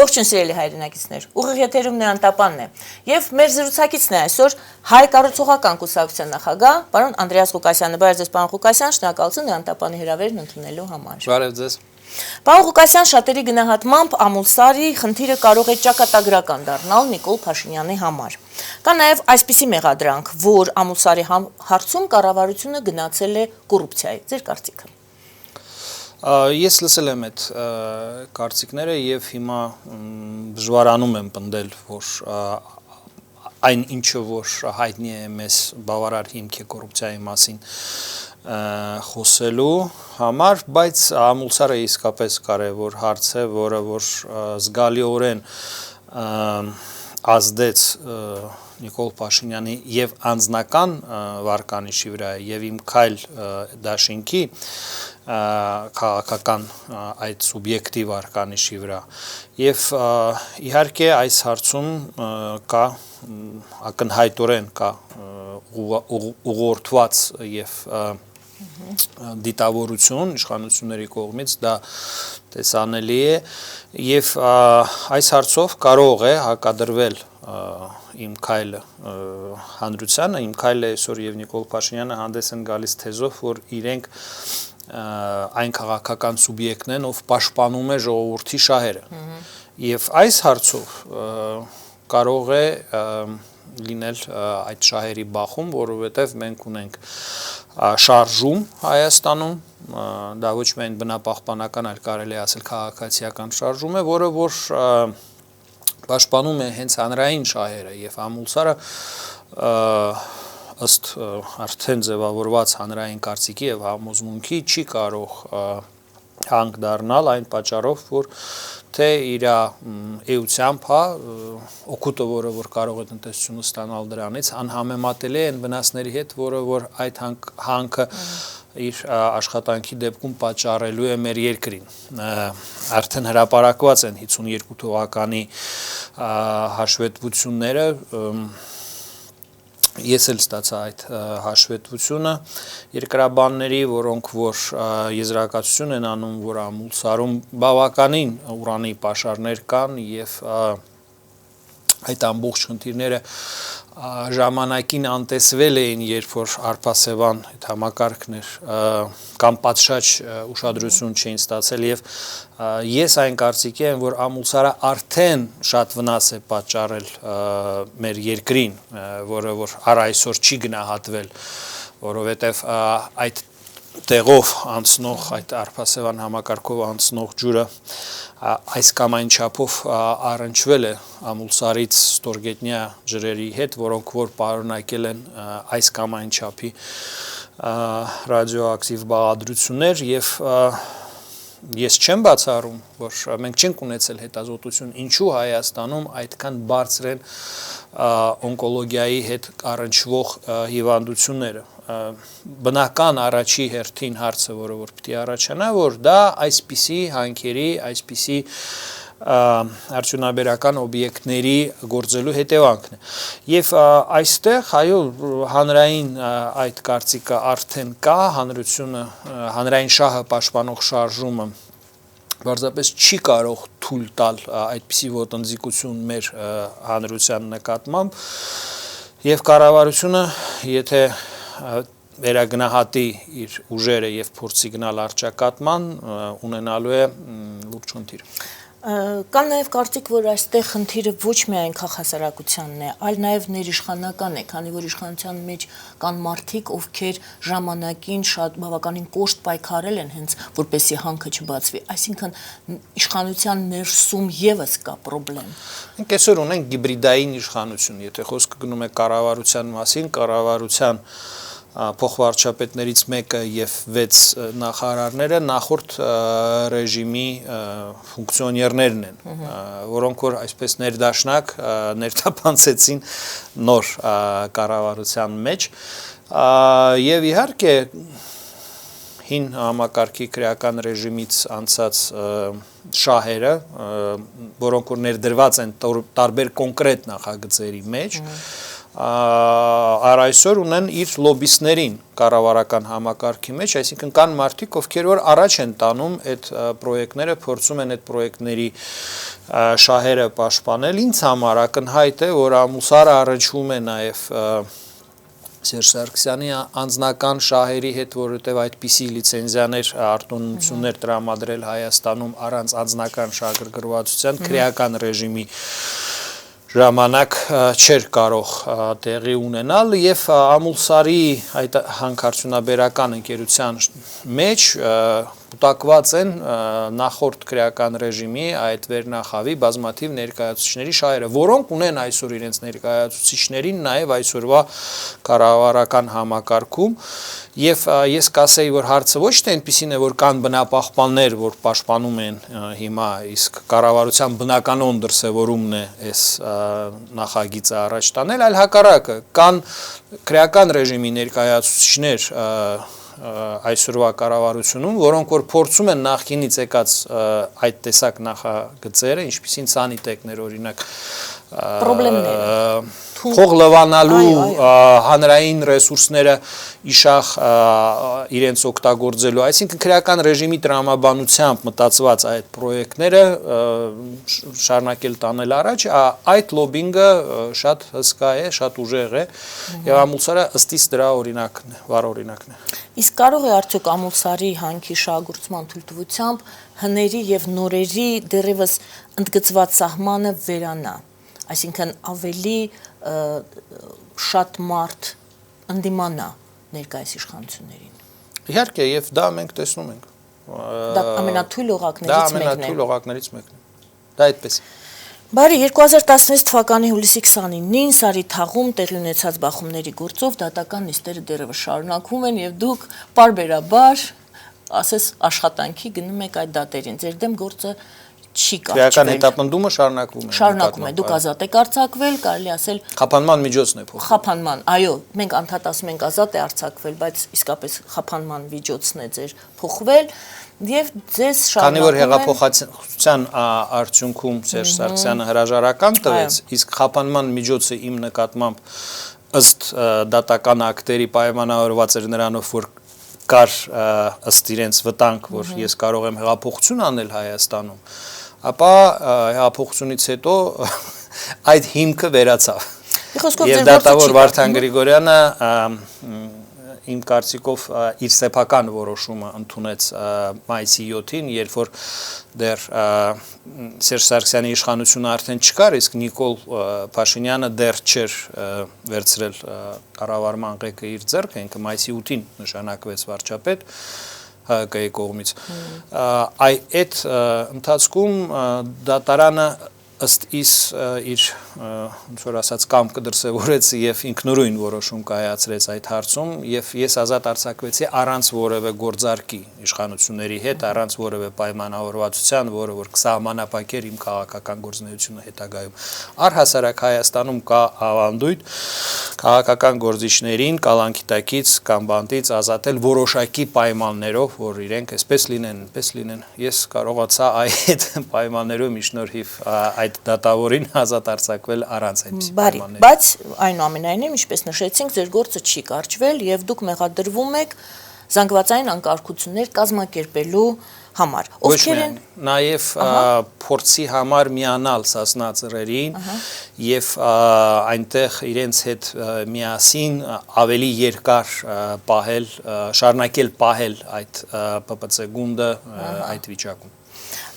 Ողջույն սիրելի հայրենակիցներ, ուղիղ եթերում Նեան Տապանն է, եւ մեր զրուցակիցն է այսօր Հայ կառուցողական կուսակցության նախագահ, պարոն Անդրեաս Ղուկասյանը։ Բարև ձեզ, պարոն Ղուկասյան, շնորհակալություն Նեան Տապանի հրավերն ընդունելու համար։ Բարև ձեզ։ Պարոն Ղուկասյան, շատերի գնահատմամբ Ամուլսարի խնդիրը կարող է ճակատագրական դառնալ Նիկոլ Փաշինյանի համար։ Կա նաեւ այսպիսի մեղադրանք, որ Ամուլսարի հարցում կառավարությունը գնացել է կոռուպցիայի։ Ձեր կարծիքը։ Ես լսել եմ այդ կարծիքները եւ հիմա դժվարանում եմ պնդել, որ այն ինչը որ հայտնի է մեզ բավարար հիմք է կոռուպցիայի մասին խոսելու համար, բայց Ամուլսարը իսկապես կարևոր հարց է, որը որ զգալիորեն ազդեց Նիկոլ Փաշինյանի եւ անձնական վարկանիշի վրա եւ իմ քայլ դաշինքի քաղաքական այդ սուբյեկտի վարկանիշի վրա եւ իհարկե այս հարցում կա ակնհայտորեն կա ուղղորդված եւ դիտավորություն իշխանությունների կողմից դա տեսանելի է եւ այս հարցով կարող է հակադրվել իմ քայլը հանրությանը, իմ քայլը այսօր եւ Նիկոլ Փաշինյանը հանդես են գալիս թեզով, որ իրենք այն քաղաքական սուբյեկտն են, ով պաշտպանում է ժողովրդի շահերը։ Եվ այս հարցով կարող է լինել այդ շահերի բախում, որովհետև մենք ունենք շարժում Հայաստանում, դա ոչ միայն բնապահպանական, այլ կարելի է ասել քաղաքացիական շարժում է, որը որ պաշտպանում է հենց հանրային շահերը եւ Ամուլսարը ըստ արդեն ձևավորված հանրային կարծիքի եւ համոզմունքի չի կարող հանք դառնալ այն պատճառով, որ թե իր էությամբ, օգուտը, որը որ կարող է տնտեսությունը ստանալ դրանից, անհամեմատելի է այն վնասների հետ, որը որ այդ հանքը իր աշխատանքի դեպքում պատճառելու է մեր երկրին։ Արդեն հրապարակված են 52 թվականի հաշվետվությունները, ես էլ ստացա այդ հաշվետվությունը երկրաբանների, որոնք որ եզրակացություն են անում, որ Ամուլսարում բավականին ուրանի պաշարներ կան եւ այդ ամբողջ խնդիրները ժամանակին անտեսվել էին, երբ որ Արփասեվան այդ համակարգն էր կամ պատշաճ ուշադրություն չէին ստացել եւ ես այն կարծիքի եմ, որ Ամուլսարը արդեն շատ վնաս է պատճառել մեր երկրին, որը որ առ այսօր չի գնահատվել, որովհետեւ այդ տեղով անցնող այդ Արփասեվան համակարգով անցնող ջուրը այս կամ այն չափով առնչվել է Ամուլսարից ստորգետնյա ջրերի հետ, որոնք որ պարունակել են այս կամ այն չափի ռադիոակտիվ բաղադրություններ եւ ես չեմ բացառում, որ մենք չենք ունեցել հետազոտություն, ինչու Հայաստանում այդքան բարձր են օնկոլոգիայի հետ առնչվող հիվանդությունները։ Բնական առաջի հերթին հարցը, որը որ պիտի առաջանա, որ դա այսպիսի հանքերի, այսպիսի արդյունաբերական օբյեկտների գործելու հետևանքն է։ Եվ այստեղ այո հանրային այդ կարծիքը արդեն կա, հանրային շահը պաշտպանող շարժումը բարձրապես չի կարող թույլ տալ այդպիսի ոտնձգություն մեր հանրության նկատմամբ եւ կառավարությունը, եթե վերագնահատի իր ուժերը եւ փորձի գնալ առճակատման, ունենալու է լուրջ խնդիր։ Կան նաև կարծիք, որ այստեղ խնդիրը ոչ միայն քաղաքասարակությանն է, այլ նաև ներիշխանական է, քանի որ իշխանության մեջ կան մարդիկ, ովքեր ժամանակին շատ բավականին կոշտ պայքարել են հենց որպեսզի հանքը չբացվի, այսինքն իշխանության ներսում եւս կա խնդրեմ։ Մենք այսօր ունենք հիբրիդային իշխանություն, եթե խոսքը գնում է կառավարության մասին, կառավարության փոխվարչապետներից մեկը եւ 6 նախարարները նախորդ ռեժիմի ֆունկցիոներներն են, որոնք որ այսպես ներդաշնակ ներթափանցեցին նոր կառավարության մեջ եւ իհարկե հին համակարգի քրեական ռեժիմից անցած շահերը, որոնք որ ներդրված են տարբեր կոնկրետ նախագծերի մեջ, այսօր ունեն իր լոբիստներին կառավարական համակարգի մեջ, այսինքն կան մարդիկ, ովքեր որ առաջ են տանում այդ պրոյեկտները, փորձում են այդ պրոյեկտների շահերը պաշտպանել։ Ինձ համար ակնհայտ է, որ ամուսարը առնչվում է նաև Սերժ Սարգսյանի անձնական շահերի հետ, որովհետև այդպիսի լիցենզիաներ, արտոնություններ տրամադրել Հայաստանում առանց անձնական շահագրգռվածության քրեական ռեժիմի ժամանակ չէր կարող տեղի ունենալ եւ ամուսարի այդ հանքարդյունաբերական ընկերության մեջ կուտակված են նախորդ քրեական ռեժիմի այդ վերնախավի բազմաթիվ ներկայացուցիչների շահերը, որոնք ունեն այսօր իրենց ներկայացուցիչներին նաև այսօրվա կառավարական համակարգում եւ ես կասեի, որ հարցը ոչ թե այնպեսին է, որ կան բնապահպաններ, որ պաշտպանում են հիմա, իսկ կառավարության բնականon դրսևորումն է այս նախագիծը առաջ տանել, այլ հակառակը, կան քրեական ռեժիմի ներկայացուցիչներ այսօրվա կառավարությունում, որոնք որ փորձում են նախկինից եկած այդ տեսակ նախագծերը, ինչպիսին սանիտեկներ օրինակ, փող լվանալու հանրային ռեսուրսները իշախ իրենց օգտագործելու, այսինքն քրեական ռեժիմի տրամաբանությամբ մտածված այդ պրոյեկտները շարունակել տանել առաջ, այդ լոբինգը շատ հսկա է, շատ ուժեղ է եւ ամուսարը ըստիս դրա օրինակն է, վառ օրինակն է։ Իսկ կարող է արդյոք ամուսարի հանքի շահագործման թույլտվությամբ հների եւ նորերի դեռևս ընդգծված սահմանը վերանա, այսինքն ավելի շատ մարդ ընդդիմանա ներկայիս իշխանություններին։ Իհարկե, եւ դա մենք տեսնում ենք։ Դա ամենաթույլ օղակներից մեկն է։ Դա ամենաթույլ օղակներից մեկն է։ Դա այդպես է։ Բարի 2016 թվականի հուլիսի 29-ին Սարիթաղում տեղի ունեցած բախումների գործով դատական նիստերը դեռևս շարունակվում են եւ դուք պարբերաբար, ասես աշխատանքի գնում եք այդ դատերին։ Ձեր դեմ գործը չի կարճվել։ Քրեական հետապնդումը շարունակվում է։ Շարունակվում է, դուք ազատ եք արձակվել, կարելի ասել խափանման միջոցն է փոխվել։ Խափանման, այո, մենք անդադ ասում ենք ազատ է արձակվել, բայց իսկապես խափանման միջոցն է ձեր փոխվել եւ ձեզ շարունակում Քանի որ հեղափոխության արդյունքում Սերժ Սարգսյանը հրաժարական տվեց, իսկ խափանման միջոցը իմ նկատմամբ ըստ դատական ակտերի պայմանավորված էր նրանով, որ կար ըստ իրենց վտանգ, որ ես կարող եմ հեղափոխություն անել Հայաստանում, ապա հեղափոխությունից հետո այդ հիմքը վերացավ։ Եվ դատավոր Վարդան Գրիգորյանը իմ կարծիքով իր սեփական որոշումը ընդունեց մայիսի 7-ին, երբ որ դեռ Սերժ Սարգսյանի իշխանությունը արդեն չկար, իսկ Նիկոլ Փաշինյանը դեռ չէր վերցրել կառավարման ղեկը իր ձեռքը, ինքը մայիսի 8-ին նշանակվեց վարչապետ ՀԿ-ի կողմից։ Այդ ընթացքում դատարանը ըստ իս իր ոնց որ ասած կամքը դրսևորեց եւ ինքնուրույն որոշում կայացրեց այդ հարցում եւ ես ազատ արձակվեցի առանց որևէ գործարքի իշխանությունների հետ, առանց որևէ պայմանավորվածության, որը որ կսահմանապակեր իմ քաղաքական գործունեությունը հետագայում։ Առհասարակ Հայաստանում կա ավանդույթ քաղաքական գործիչներին կալանքի տակից կամ բանտից ազատել որոշակի պայմաններով, որ իրենք այսպես լինեն, այնպես լինեն։ Ես կարողացա այդ պայմաններում իշնորհիվ այդ դատավորին ազատ արձակվել առանց այնպիսի պայմանների։ Բայց այնուամենայնիվ, ինչպես նշեցինք, ձեր գործը չի կարճվել եւ դուք մեղադրվում եք զանգվածային անկարգություններ կազմակերպելու համար։ Ովքեր են նաև փորձի համար միանալ Սասնա ծռերին եւ այնտեղ իրենց հետ միասին ավելի երկար պահել, շարունակել պահել այդ ՊՊՑ գունդը այդ վիճակում։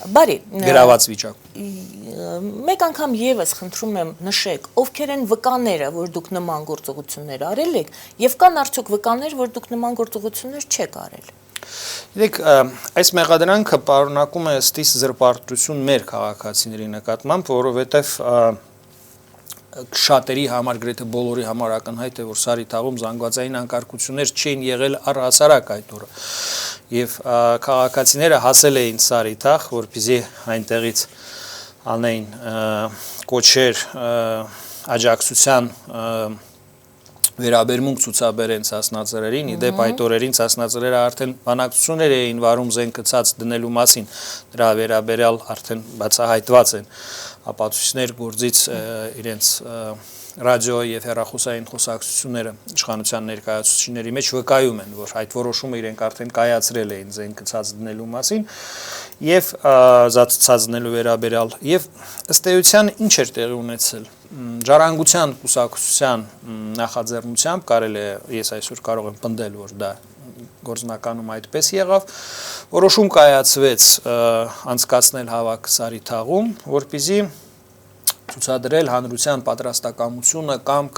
Բարի, գրաված վիճակում։ Մեկ անգամ եւս խնդրում եմ նշեք, ովքեր են վկաները, որ դուք նման գործողություններ արել եք, եւ կան արդյոք վկաներ, որ դուք նման գործողություններ չեք արել։ Գիտեք, այս մեղադրանքը պարունակում է ըստիս զրպարտություն մեր քաղաքացիների նկատմամբ, որովհետեւ շատերի համար, գրեթե բոլորի համար ակնհայտ է, որ Սարիթաղում զանգվածային անկարգություններ չեն եղել առհասարակ այդ օրը։ Եվ քաղաքացիները հասել էին Սարիթաղ, որպեսզի այնտեղից անեին կոչեր աջակցության վերաբերմունք ցուցաբերեն Սասնա ծռերին, իդեպ այդ օրերին Սասնա ծռերը արդեն բանակցություններ էին վարում զենքը ցած դնելու մասին, դրա վերաբերյալ արդեն բացահայտված են ապացույցներ գործից իրենց ռադիո եւ հեռախոսային խոսակցությունները իշխանության ներկայացուցիչների մեջ վկայում են, որ այդ որոշումը իրենք արդեն կայացրել էին զենքը ցած դնելու մասին եւ ցած դնելու վերաբերյալ եւ ըստ էության ինչ էր տեղի ունեցել ժառանգության կուսակցության նախաձեռնությամբ կարելի է ես այսօր կարող եմ պնդել որ դա գործնականում այդպես եղավ որոշում կայացվեց անցկացնել հավաք Սարիթաղում որպեսզի ցուցադրել հանրության պատրաստակամությունը կամ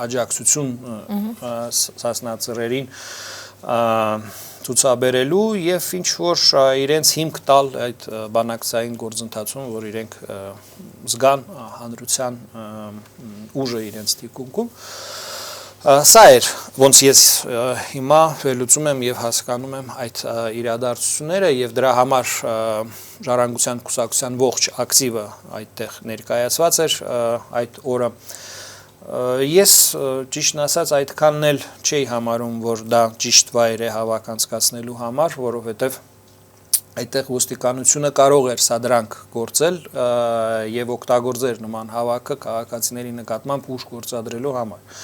աջակցություն սասնածրերին ցուցաբերելու եւ ինչ որ իրենց հիմք տալ այդ բանակցային գործընթացում որ իրենք զգան հանրության ուժը իրենց թիկունքում Սա էր, ոնց ես հիմա վերլուծում եմ եւ հասկանում եմ այդ իրադարձությունները եւ դրա համար ժառանգության կուսակցության ողջ ակտիվը այդտեղ ներկայացված էր այդ օրը ես ճիշտն ասած այդքանն էլ չէի համարում որ դա ճիշտ վայր է հավաք անցկացնելու համար որովհետեւ այդտեղ ոստիկանությունը կարող էր սա դրանք գործել եւ օգտագործել նման հավաքը քաղաքացիների նկատմամբ ուժ գործադրելու համար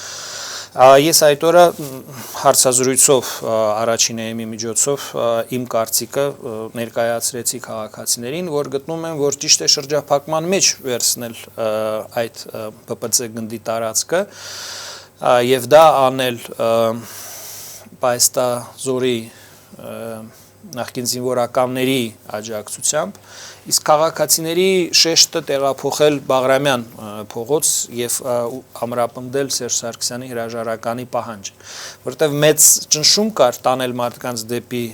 Ես այդ օրը հարցազրույցով առաջին էմի միջոցով իմ կարծիքը ներկայացրեցի քաղաքացիներին, որ գտնում եմ, որ ճիշտ է շրջափակման մեջ վերցնել այդ ՊՊՑ գնդի տարածքը եւ դա անել Պայստազորի նախկին զինվորականների աջակցությամբ իսկ քաղաքացիների շեշտը տեղափոխել Բաղրամյան փողոց եւ ամրապնդել Սերժ Սարգսյանի հրաժարականի պահանջը որտեղ մեծ ճնշում կար տանել մարդկանց դեպի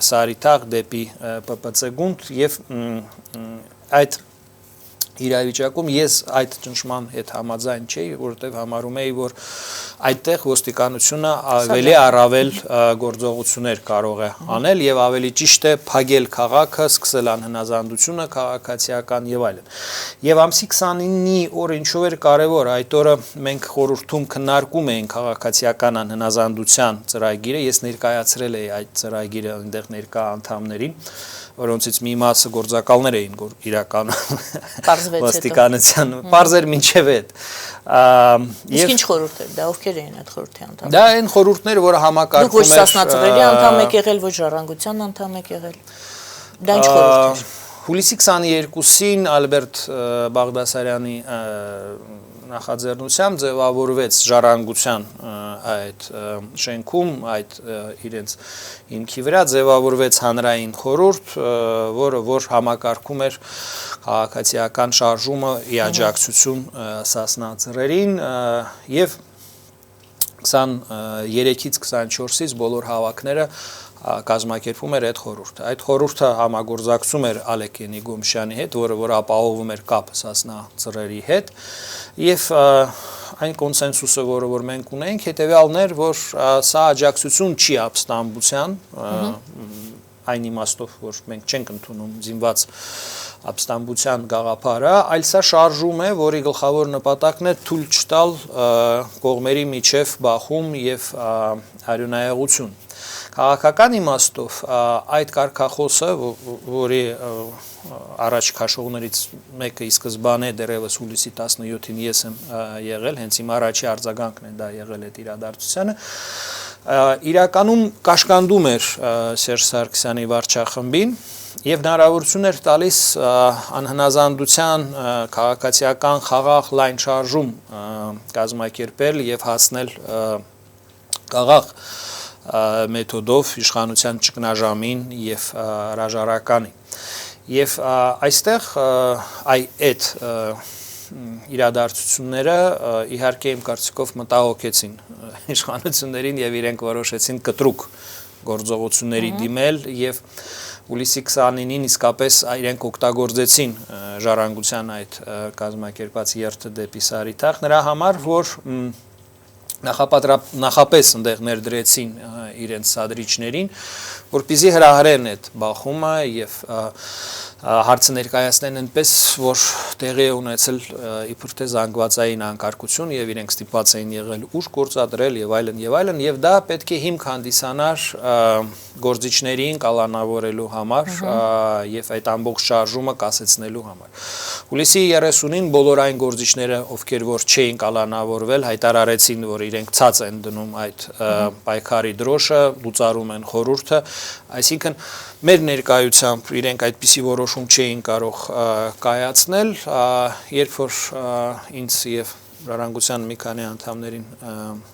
Սարիթաղ դեպի ՊՊՑ գունդ եւ այդ իրավիճակում ես այդ ճնշման հետ համաձայն չէի, որովհետև համարում էի, որ այդտեղ ոստիկանությունը ավելի առավել գործողություններ կարող է անել եւ ավելի ճիշտ է փակել քաղաքը, սկսել անհնազանդությունը քաղաքացիական եւ այլն։ Եվ ամսի 29-ի օրը ինչով էր կարեւոր, այդ օրը մենք խորհրդում քննարկում էինք քաղաքացիական անհնազանդության ծրագիրը, ես ներկայացրել էի այդ ծրագիրը այնտեղ ներկա անդամներին որոնցից մի մասը գործակալներ էին իրականում ոստիկանության բարձր մինչև այդ Իսկ ինչ խորհուրդ էր դա ովքեր էին այդ խորհրդի անդամները Դա այն խորհուրդները որ համակարգում էր Ոչ սասնածրերի անդամ եք եղել ոչ ժառանգության անդամ եք եղել Դա ինչ խորհուրդ էր Հուլիսի 22-ին Ալբերտ Բաղդասարյանի նախաձեռնությամբ ձևավորվեց ժառանգության այդ շենքում այդ իրենց հիմքի վրա ձևավորվեց հանրային խորհուրդ, որ համակարգում էր քաղաքացիական շարժումը ի աջակցություն սասնածրերին եւ 23-ից 24-ից բոլոր հավաքները կազմակերպում էր այդ խորհուրդը։ Այդ խորհուրդը համագործակցում էր Ալեք Ենիգոմշյանի հետ, որ ապահովում էր կապը սասնածրերի հետ եւ այն կոնսենսուսը, որ մենք ունենք, հետեւյալն էր, որ սա աջակցություն չի ապստամբության, այն իմաստով, որ մենք չենք ընդունում զինված ապստամբության գաղափարը, այլ սա շարժում է, որի գլխավոր նպատակն է թույլ չտալ կողմերի միջև բախում եւ արյունայեղություն։ Քաղաքական իմաստով այդ կարգախոսը, որի առաջ քաշողներից մեկը ի սկզբանե դեռևս հուլիսի 17-ին ես եմ եղել, հենց իմ առաջի արձագանքն է դա եղել այդ իրադարձությանը, իրականում կաշկանդում էր Սերժ Սարգսյանի վարչախմբին եւ հնարավորություն էր տալիս անհնազանդության քաղաքացիական խաղաղ լայն շարժում կազմակերպել եւ հասնել խաղաղ մեթոդով իշխանության ճգնաժամին եւ հրաժարականին եւ այստեղ այդ իրադարձությունները իհարկե իմ կարծիքով մտահոգեցին իշխանություններին եւ իրենք որոշեցին կտրուկ գործողությունների դիմել եւ հուլիսի 29-ին իսկապես իրենք օգտագործեցին ժառանգության այդ կազմակերպած երթը դեպի Սարիթաղ նրա համար որ նախապես ընդեղ ներդրեցին իրենց սադրիչներին, որպեսզի հրահրեն այդ բախումը եւ հարցը ներկայացնեն այնպես, որ տեղի է ունեցել իբր թե զանգվածային անկարգություն եւ իրենք ստիպված էին եղել ուժ գործադրել եւ այլն եւ դա պետք է հիմք հանդիսանար գործիչներին կալանավորելու համար եւ այդ ամբողջ շարժումը կասեցնելու համար։ Հուլիսի 30-ին բոլոր այն գործիչները, ովքեր որ չէին կալանավորվել, հայտարարեցին, որ իրենք ցած են դնում այդ պայքարի դրոշը, լուծարում են խորհուրդը, այսինքն մեր ներկայությամբ իրենք այդպիսի որոշում չէին կարող կայացնել, երբ որ ինձ եւ ժառանգության մի քանի անդամներին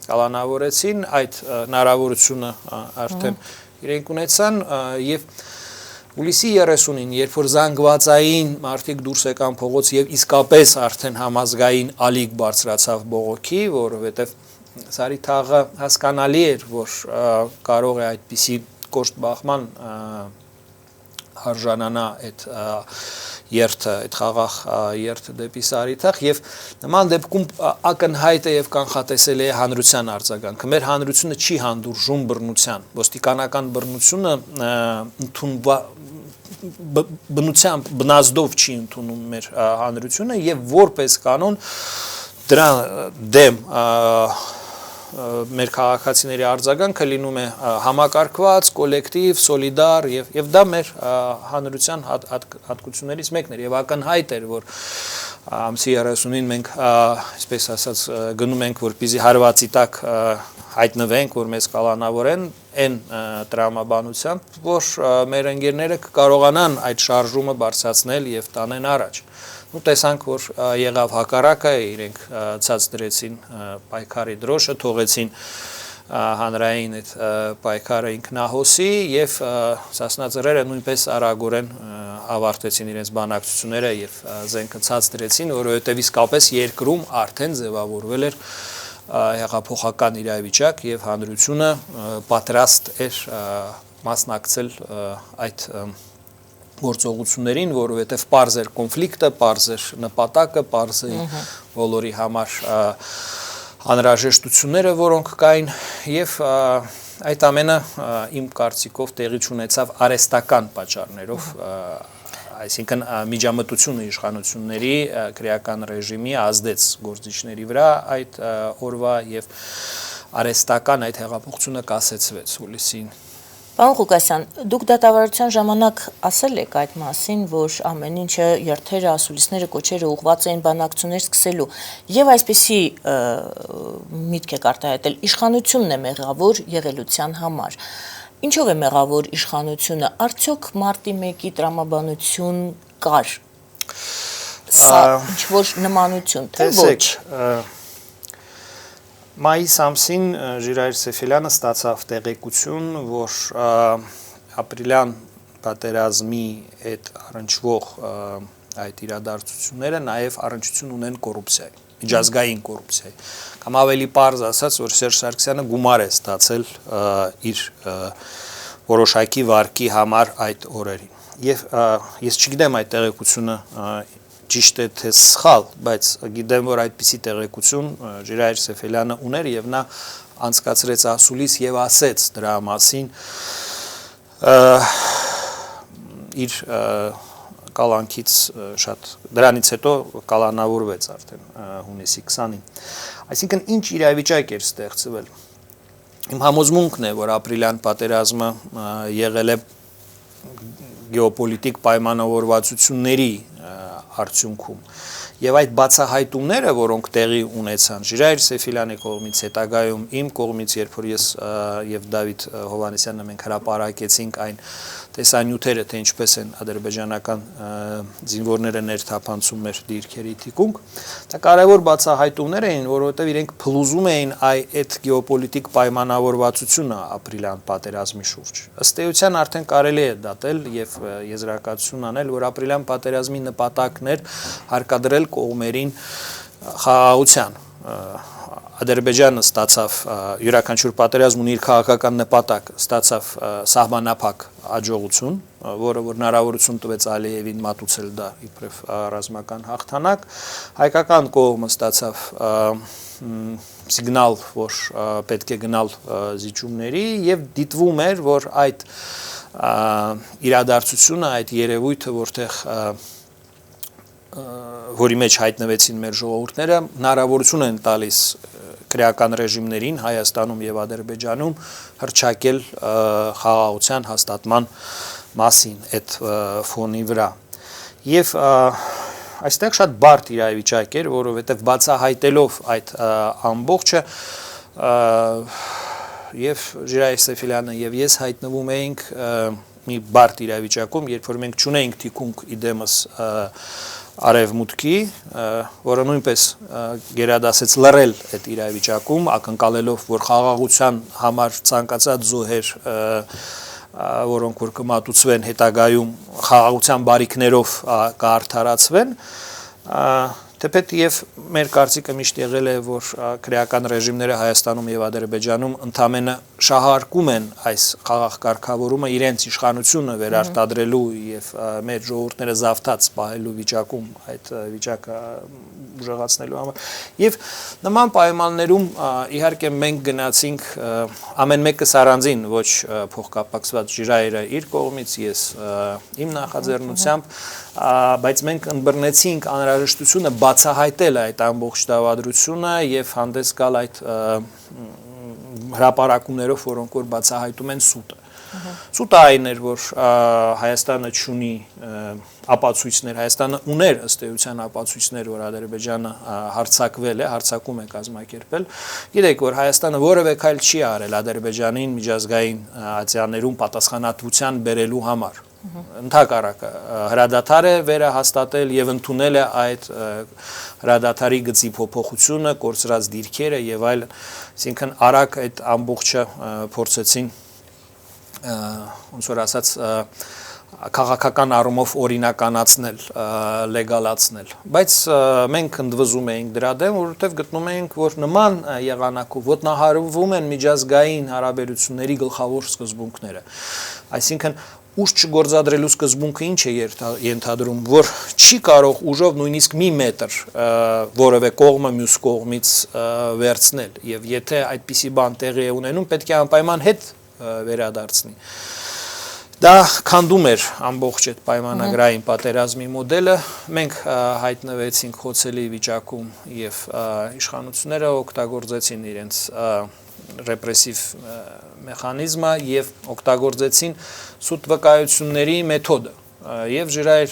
կալանավորեցին, այդ հնարավորությունը արդեն իրենք ունեցան եւ հուլիսի 30-ին, երբ որ զանգվածային մարդիկ դուրս եկան փողոց եւ իսկապես արդեն համազգային ալիք բարձրացավ բողոքի, որովհետեւ Սարի թաղը հասկանալի էր, որ կարող է այդպիսի կոշտ բախման արժանանա այդ երթը, այդ խաղաղ երթը դեպի Սարիթաղ եւ նման դեպքում ակնհայտ է եւ կանխատեսելի է հանրության արձագանքը։ Մեր հանրությունը չի հանդուրժում բռնության, ոստիկանական բռնությունը բնությամբ բնազդով չի ընդունում մեր հանրությունը եւ որպես կանոն դրա դեմ մեր քաղաքացիների արձագանքը լինում է համակարգված, կոլեկտիվ, սոլիդար եւ դա մեր հանրության հատկություններից մեկն էր եւ ակնհայտ էր, որ ամսի 30-ին մենք, այսպես ասած, գնում ենք, որպեսզի հարվածի տակ հայտնվենք, որ մեզ կալանավորեն այն տրամաբանությամբ, որ մեր ընկերները կկարողանան այդ շարժումը բարձրացնել եւ տանեն առաջ։ Ու տեսանք, որ եղավ հակառակը, իրենք ցած դրեցին պայքարի դրոշը, թողեցին հանրային այդ պայքարը ինքնահոսի եւ Սասնաձորերը նույնպես արագորեն ավարտեցին իրենց բանակցությունները եւ զենքը ցած դրեցին, որովհետեւ իսկապես երկրում արդեն ձևավորվել էր հեղափոխական իրավիճակ եւ հանրությունը պատրաստ էր մասնակցել այդ գործողություններին, որովհետև պարզ էր կոնֆլիկտը, պարզ էր նպատակը, պարզ էր բոլորի համար անհրաժեշտությունները, որոնք կային եւ այդ ամենը իմ կարծիքով տեղի ունեցավ արհեստական պատճառներով, այսինքն միջամտությունը իշխանությունների քրեական ռեժիմի ազդեց գործիչների վրա այդ օրվա եւ արհեստական այդ հեղափոխությունը կասեցվեց հուլիսին։ Պարոն Ղուկասյան, դուք դատավարության ժամանակ ասել եք այդ մասին, որ ամեն ինչը երթերը, ասուլիսները, կոչերը ուղղված էին բանակցություններ սկսելու եւ այսպիսի միտք եք արտահայտել, իշխանությունն է մեղավոր եղելության համար։ Ինչով է մեղավոր իշխանությունը, արդյոք մարտի 1-ի տրամաբանություն կար։ Սա ինչ-որ նմանություն, թե ոչ։ Մայիս ամսին Ժիրայր Սեֆիլյանը ստացավ տեղեկություն, որ ապրիլյան պատերազմի այդ առնչվող այդ իրադարձությունները նաև առնչություն ունեն կոռուպցիայի, միջազգային կոռուպցիայի։ Կամ ավելի պարզ ասած, որ Սերժ Սարգսյանը գումար է ստացել իր որոշակի վարկի համար այդ օրերին։ Եվ ես չգիտեմ այդ տեղեկությունը ճիշտ է թե սխալ, բայց գիտեմ, որ այդպիսի տեղեկություն Ժիրայր Սեֆիլյանը ուներ եւ նա անցկացրեց ասուլիս եւ ասեց դրա մասին իր կալանքից շատ դրանից հետո կալանավորվեց արդեն հունիսի 20-ին։ Այսինքն ինչ իրավիճակ էր ստեղծվել։ Իմ համոզմունքն է, որ ապրիլյան պատերազմը եղել է գեոպոլիտիկ պայմանավորվածությունների արդյունքում եւ այդ բացահայտումները, որոնք տեղի ունեցան Ժիրայր Սեֆիլյանի կողմից, հետագայում իմ կողմից, երբ որ ես եւ Դավիթ Հովհաննիսյանը մենք հրապարակեցինք այն տեսանյութերը, թե ինչպես են ադրբեջանական զինվորները ներթափանցում մեր դիրքերի թիկունք, դա կարևոր բացահայտումներ էին, որովհետեւ իրենք փլուզում էին այդ գեոպոլիտիկ պայմանավորվածությունը ապրիլյան պատերազմի շուրջ։ Ըստ էության արդեն կարելի է դատել եւ եզրակացություն անել, որ ապրիլյան պատերազմի նպատակն էր հարկադրել կողմերին խաղաղության։ Ադրբեջանը ստացավ յուրաքանչյուր պատերազմ ունի իր քաղաքական նպատակ, ստացավ սահմանափակ աջողություն, որը որ հնարավորություն տվեց Ալիևին մատուցել դա իբրև ռազմական հաղթանակ, հայկական կողմը ստացավ սիգնալ, որ պետք է գնալ զիջումների եւ դիտվում էր, որ այդ իրադարձությունը, այդ երևույթը, որտեղ որի մեջ հայտնվեցին մեր ժողովուրդները, հնարավորություն են տալիս քրեական ռեժիմներին Հայաստանում եւ Ադրբեջանում հռչակել խաղաղության հաստատման մասին այդ ֆոնի վրա։ Եվ այստեղ շատ բարդ իրավիճակ էր, որովհետեւ բացահայտելով այդ ամբողջը եւ Ժիրայր Սեֆիլյանը եւ ես հայտնվում էինք մի բարդ իրավիճակում, երբ որ մենք չունեինք թիկունք իդեմս արևմուտքի, որը նույնպես գերադասեց լռել այդ իրավիճակում, ակնկալելով, որ խաղաղության համար ցանկացած զոհեր, որոնք որ կմատուցվեն հետագայում խաղաղության բարիքներով կարդարացվեն, թեպետ եւ մեր կարծիքը միշտ եղել է, որ քրեական ռեժիմները Հայաստանում եւ Ադրբեջանում ընդամենը շահարկում են այս խաղաղ կարգավորումը իրենց իշխանությունը վերարտադրելու եւ մեր ժողովուրդները զավթած պահելու վիճակում այդ վիճակը ուժեղացնելու համար եւ նման պայմաններում իհարկե մենք գնացինք ամեն մեկը առանձին, ոչ փոխկապակցված Ժիրայրը իր կողմից, ես իմ նախաձեռնությամբ, բայց մենք ընբռնեցինք անհրաժեշտությունը բացահայտել այդ ամբողջ դավադրությունը եւ հանդես գալ այդ հրապարակումներով, որոնք որ բացահայտում են սուտը։ Սուտը այն էր, որ Հայաստանը չունի ապացույցներ, Հայաստանը ուներ ըստ էության ապացույցներ, որ Ադրբեջանը հարձակվել է, հարձակում է կազմակերպել։ Գիտեք, որ Հայաստանը որևէ քայլ չի արել Ադրբեջանին միջազգային ատյաններում պատասխանատվության բերելու համար։ Ընդհակառակը հրադադար է վերահաստատել եւ ընդունել է այդ հրադադարի գծի փոփոխությունը, կորցրած դիրքերը եւ այլն, այսինքն արագ այդ ամբողջը փորձեցին ոնց որ ասած քաղաքական առումով օրինականացնել, լեգալացնել, բայց մենք ընդվզում էինք դրա դեմ, որովհետև գտնում էինք, որ նման եղանակով ոտնահարվում են միջազգային հարաբերությունների գլխավոր սկզբունքները, այսինքն ուժ չգործադրելու սկզբունքը ինչ է ենթադրում, որ չի կարող ուժով նույնիսկ մի մետր որևէ կողմը մյուս կողմից վերցնել եւ եթե այդպիսի բան տեղի է ունենում, պետք է անպայման հետ վերադարձնի։ Դա քանդում էր ամբողջ այդ պայմանագրային պատերազմի մոդելը, մենք հայտնվեցինք խոցելի վիճակում եւ իշխանությունները օգտագործեցին իրենց ռեպրեսիվ մեխանիզմը եւ օգտագործեցին սուտ վկայությունների մեթոդը եւ Ժիրայր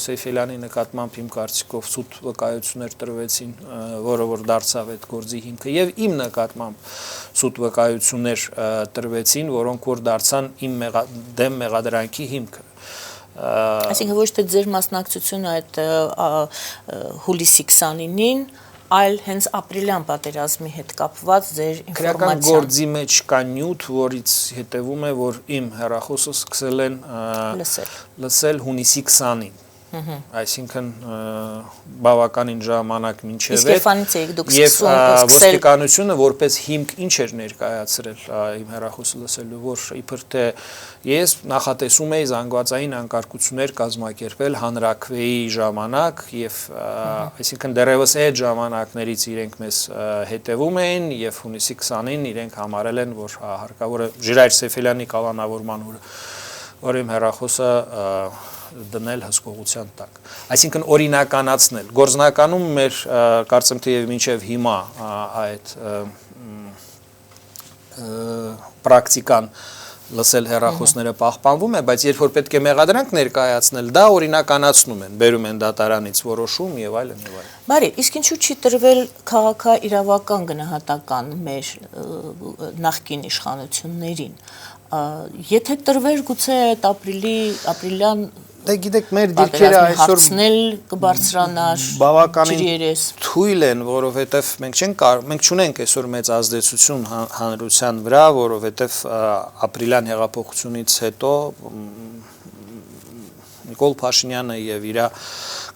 Սեյֆելյանի նկատմամբ իմ կարծիքով սուտ վկայություններ տրվեցին, որը որ դարձավ այդ գործի հիմքը եւ իմ նկատմամբ սուտ վկայություններ տրվեցին, որոնք որ դարձան իմ դեմ մեղադրանքի հիմքը։ Այսինքն ոչ թե ձեր մասնակցությունը այդ հուլիսի 29-ին այլ հենց ապրիլյան պատերազմի հետ կապված ձեր ինֆորմացիան։ Քրեական գործի մեջ կա նյութ, որից հետևում է, որ իմ հեռախոսը սկսել են լսել հունիսի 20-ին։ Այսինքն բավականին ժամանակ մինչև Իսկ երբանից եք դուք սկսել ոստիկանությունը որպես հիմք ինչ էր ներկայացրել իմ հեռախոսը լսելու, որ իբր թե ես նախատեսում էի զանգվածային անկարգություններ կազմակերպել հանրաքվեի ժամանակ եւ այսինքն դեռևս այդ ժամանակներից իրենք մեզ հետևում էին եւ հունիսի 20-ին իրենք համարել են, որ հարկավոր է Ժիրայր Սեյֆելյանի կալանավորման օրը, որ իմ հեռախոսը դնել հսկողության տակ։ Այսինքն օրինականացնել։ Գործնականում մեր կարծեմ թե եւ մինչեւ հիմա այդ պրակտիկան լսել հեռախոսները պահպանվում է, բայց երբ որ պետք է մեղադրանք ներկայացնել, դա օրինականացնում են, բերում են դատարանից որոշում եւ այլն եւ այլն։ Բարի, իսկ ինչու չի տրվել քաղաքաիրավական գնահատական մեր նախկին իշխանություններին։ Եթե տրվեր գուցե այդ ապրիլյան Դե գիտեք, մեր դիրքերը այսօր կբարձրանար բավականին թույլ են, որովհետև մենք չունենք այսօր մեծ ազդեցություն հանրության վրա, որովհետև ապրիլյան հեղափոխությունից հետո Նիկոլ Փաշինյանը եւ իր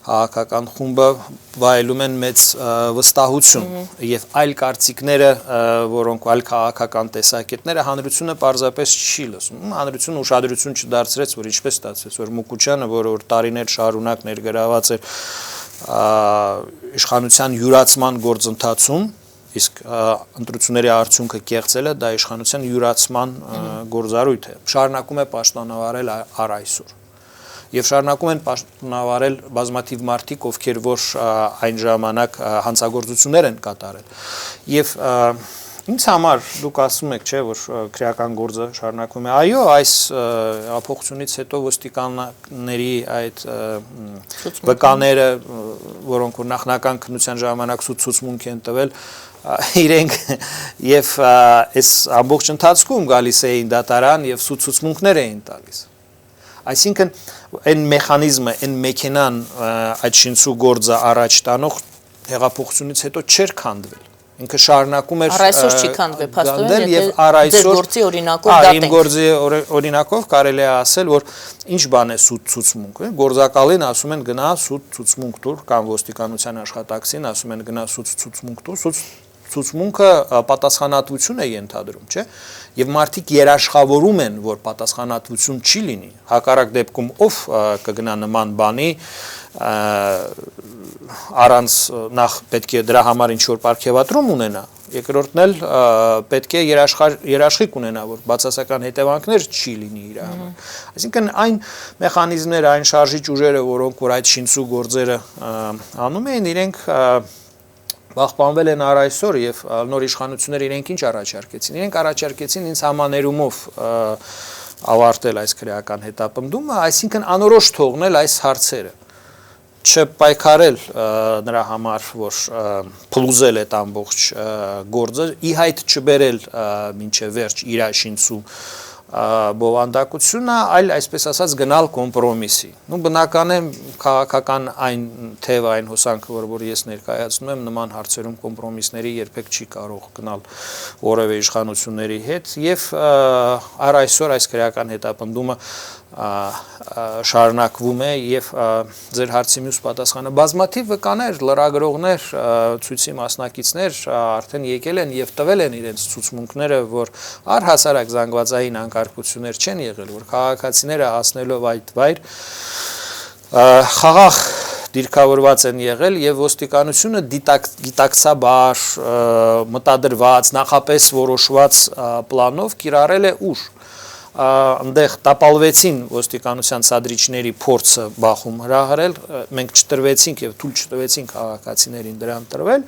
քաղաքական խումբը վայելում են մեծ վստահություն եւ այլ կարծիքները, որոնք այլ քաղաքական տեսակետները հանրությունը պարզապես չի լսում։ Հանրությունը ուշադրություն չդարձրեց, որ ինչպես ստացվեց, որ Մուկուչյանը, որը որ տարիներ շարունակ ներգրաված էր իշխանության յուրացման գործընթացում, իսկ ընտրությունների արդյունքը կեղծելը դա իշխանության յուրացման գործառույթ է։ Շարունակում է պաշտոնավարել առ այսօր։ եւ շարունակում են պաշտոնավարել բազմաթիվ մարդիկ, ովքեր որ այն ժամանակ հանցագործություններ են կատարել։ Եվ ինձ համար դուք ասում եք, չէ, որ քրեական գործը շարունակվում է։ Այո, այս հեղափոխությունից հետո ոստիկանների այդ վկաները, որոնք որ նախնական քննության ժամանակ ցուցմունք են տվել, իրենք եւ այս ամբողջ ընթացքում գալիս էին դատարան եւ ցուցմունքներ էին տալիս։ Այսինքն այն մեխանիզմը, այն մեքենան այդ շինծու գործը առաջ տանող հեղափոխությունից հետո չէր քանդվել։ Ինքը շարունակում էր Այսօր չի քանդվել փաստորեն, եւ ձեր գործի օրինակով դատենք։ Իմ գործի օրինակով կարելի է ասել, որ ինչ բան է սուտ ցուցմունք, գործակալին ասում են գնա սուտ ցուցմունք տուր, կամ ոստիկանության աշխատակցին ասում են գնա սուտ ցուցմունք տուր, ցուցմունքը պատասխանատվություն է ենթադրում, չէ՞։ Եվ մարդիկ երաշխավորում են, որ պատասխանատվություն չի լինի։ Հակառակ դեպքում ով կգնա նման բանի առանց նախ պետք է դրա համար ինչ-որ պարգևատրում ունենա, երկրորդն էլ պետք է երաշխիք ունենա, որ բացասական հետևանքներ չի լինի իր համար։ Այսինքն այն մեխանիզմները, այն շարժիչ ուժերը, որոնք որ այդ շինծու գործերը անում էին, իրենք պահպանվել են առ այսօր եւ նոր իշխանությունները իրենք ինչ առաջարկեցին։ Իրենք առաջարկեցին ինձ համաներումով ավարտել այս քրեական հետապնդումը, այսինքն անորոշ թողնել այս հարցերը, չպայքարել նրա համար, որ փլուզել այդ ամբողջ գործը, ի հայտ չբերել մինչև վերջ իր շինծու բովանդակությունը, այլ այսպես ասած գնալ կոմպրոմիսի։ Նու բնական է քաղաքական այն թեվը, այն հոսանքը, որ ես ներկայացնում եմ, նման հարցերում կոմպրոմիսների երբեք չի կարող գնալ որևէ իշխանությունների հետ եւ առ այսօր այս քրեական հետապնդումը շարունակվում է եւ ձեր հարցի մյուս պատասխանը բազմաթիվ վկաներ, լրագրողներ, ցույցի մասնակիցներ արդեն եկել են եւ տվել են իրենց ցուցմունքները, որ առհասարակ զանգվածային անկարգություններ չեն եղել, որ քաղաքացիները հասնելով այդ վայր խաղաղ դիրքավորված են եղել եւ ոստիկանությունը գիտակցաբար մտադրված, նախապես որոշված պլանով կիրառել է ուժ։ Այնտեղ տապալվեցին ոստիկանության սադրիչների փորձը բախում հրահրել, մենք չտրվեցինք եւ թույլ չտվեցինք քաղաքացիներին դրան տրվել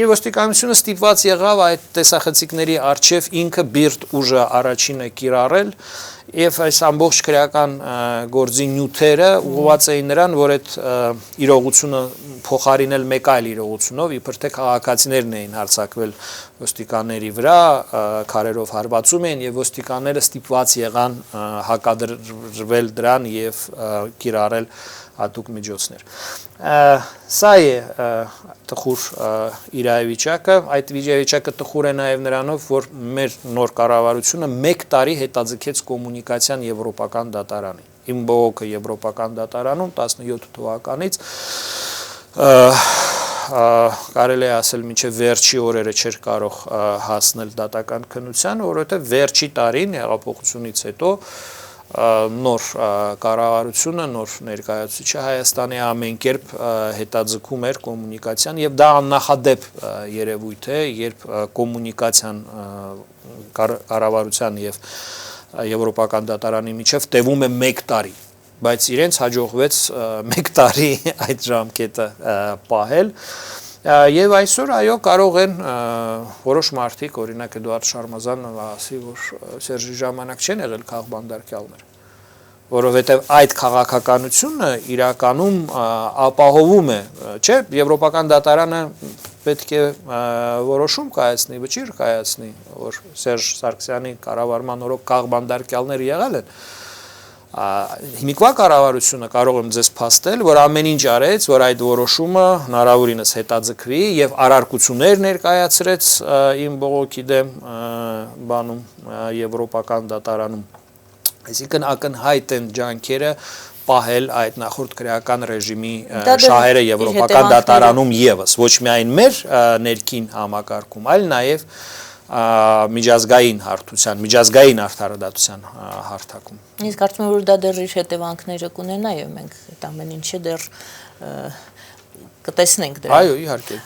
եւ ոստիկանությունը ստիպված եղավ այդ տեսախցիկների արչեւ ինքը բիրտ ուժը առաջինը կիրառել եւ այս ամբողջ քրեական գործի նյութերը ուղղված էին նրան, որ այդ իրողությունը փոխարինել մեկ այլ իրողությունով, իբր թե քաղաքացիներն էին հարձակվել ոստիկանների վրա, քարերով հարվածում էին եւ ոստիկանները ստիպված եղան հակադրվել դրան եւ կիրառել հատուկ միջոցներ։ Սա է տխուր իրավիճակը, այդ իրավիճակը տխուր է նաև նրանով, որ մեր նոր կառավարությունը 1 տարի հետաձգեց կոմունիկացիան եվրոպական դատարանին։ Իմ բողոքը եվրոպական դատարանում 17 թվականից կարելի է ասել մինչև վերջի օրերը չէր կարող հասնել դատական քննության, որովհետև վերջի տարին հեղափոխությունից հետո նոր կառավարությունը, նոր ներկայացուցիչը Հայաստանի ամենքերպ հետաձգում էր կոմունիկացիան եւ դա աննախադեպ երևույթ է, երբ կոմունիկացիան կառավարության եւ եվրոպական դատարանի միջև տևում է 1 տարի, բայց իրենց հաջողվեց 1 տարի այդ ժամկետը պահել եւ այսօր այո կարող են որոշ մարդիկ, օրինակ Էդուարդ Շարմազանն ասի, որ Սերժի ժամանակ չեն եղել քաղբանդարկյալներ, որովհետեւ այդ քաղաքականությունը իրականում ապահովում է, չէ, եվրոպական դատարանը պետք է որոշում կայացնի, վճիռ կայացնի, որ Սերժ Սարգսյանի կառավարման օրոք քաղբանդարկյալներ եղել են։ Հիմիկվա կառավարությունը կարող եմ ձեզ փաստել, որ ամեն ինչ արեց, որ այդ որոշումը հնարավորինս հետաձգվի եւ առարկություններ ներկայացրեց իմ բողոքի դեմ բանում եվրոպական դատարանում։ Այսինքն ակնհայտ են ջանքերը պահել այդ նախորդ քրեական ռեժիմի շահերը եվրոպական դատարանում եւս, ոչ միայն մեր ներքին համակարգում, այլ նաեւ միջազգային հարթության, միջազգային արդարադատության հարթակում։ Ես կարծում եմ, որ դա դեռ իր հետևանքները կունենա եւ մենք այդ ամեն ինչը դեռ կտեսնենք դրա։ Այո, իհարկե,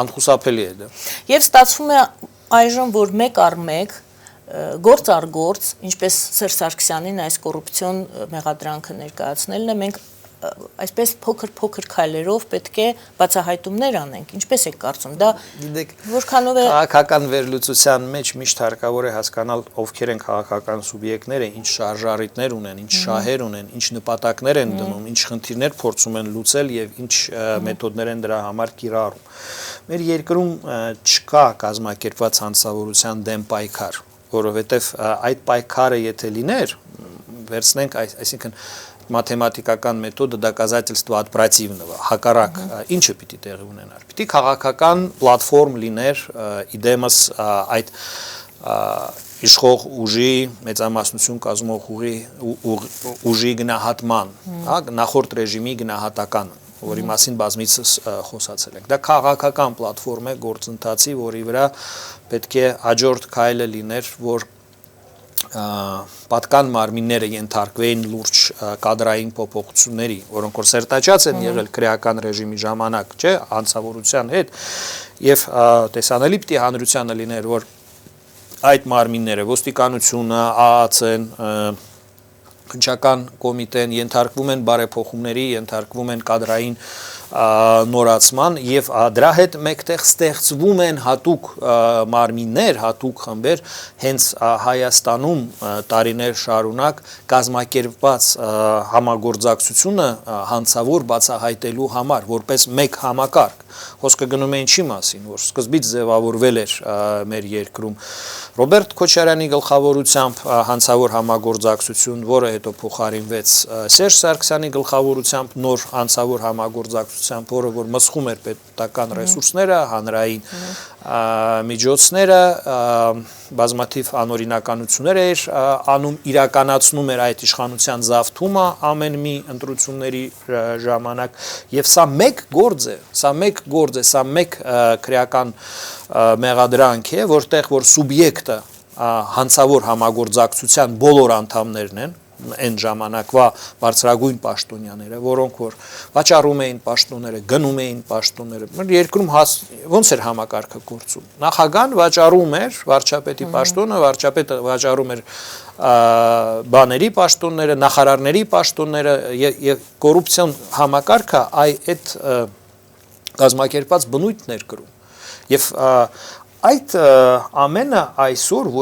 անխուսափելի է դա։ Եվ ստացվում է այժմ, որ մեկ առ մեկ գործ առ գործ, ինչպես Սերժ Սարգսյանին այս կոռուպցիոն մեղադրանքը ներկայացնելն է, մենք այսպես փոքր քայլերով պետք է բացահայտումներ անենք, ինչպես եք կարծում, դա որքանով է քաղաքական վերլուծության մեջ միշտ հարկավոր է հասկանալ ովքեր են քաղաքական սուբյեկտները, ինչ շարժառիթներ ունեն, ինչ շահեր ունեն, ինչ նպատակներ են դնում, ինչ խնդիրներ փորձում են լուծել եւ ինչ մեթոդներ են դրա համար կիրառում։ Մեր երկրում չկա կազմակերպված հանցավորության դեմ պայքար, որովհետեւ այդ պայքարը եթե լիներ, վերցնենք, այսինքն մաթեմատիկական մեթոդը доказательство от противного, հակառակ ինչը պիտի տեղի ունենար։ Պիտի քաղաքական պլատֆորմ լիներ իդեմս այդ իշխող ուժի մեծամասնություն կազմող ուժի գնահատման, հա, նախորդ ռեժիմի գնահատականը, որի մասին բազմիցս խոսացել ենք։ Դա քաղաքական պլատֆորմ է գործընթացի, որի վրա պետք է հաջորդ քայլը լիներ, որ պատկան մարմինները ենթարկվեին լուրջ կադրային փոփոխությունների, որոնք որ սերտաճած են եղել քրեական ռեժիմի ժամանակ, չէ, հանցավորության հետ, եւ տեսանելի պիտի հանրությանը լիներ, որ այդ մարմինները ոստիկանությունը, ԱԱՑ-ն, քննչական կոմիտեն ենթարկվում են բարեփոխումների, ենթարկվում են կադրային նորացման եւ դրա հետ մեկտեղ ստեղծվում են հատուկ մարմիններ, հատուկ խմբեր հենց Հայաստանում տարիներ շարունակ կազմակերպված համագործակցությունը հանցավոր բացահայտելու համար, որպես մեկ համակարգ։ Խոսքը գնում է ինչի մասին, որ սկզբից ձևավորվել էր մեր երկրում Ռոբերտ Քոչարյանի գլխավորությամբ հանցավոր համագործակցություն, որը հետո փոխարինվեց Սերժ Սարգսյանի գլխավորությամբ նոր հանցավոր համագործակցությամբ, որը որ մսխում էր պետական ռեսուրսները, հանրային միջոցները, բազմաթիվ անօրինականություններ էր անում, իրականացնում էր այդ իշխանության զավթումը ամեն մի ընտրությունների ժամանակ, եւ սա մեկ գործ է, սա մեկ քրեական մեղադրանք է, որտեղ որ սուբյեկտը հանցավոր համագործակցության բոլոր անդամներն են, այն ժամանակվա բարձրագույն պաշտոնյաները, որոնք որ վաճառում էին պաշտոնները, գնում էին պաշտոնները, մեր երկրում ոնց էր համակարգը գործում։ Նախագահան վաճառում էր վարչապետի պաշտոնը, վարչապետը վաճառում էր բաների պաշտոնները, նախարարների պաշտոնները եւ կոռուպցիոն համակարգը այդ կազմակերպված բնույթն էր կրում։ Եվ այդ ամենը այսօր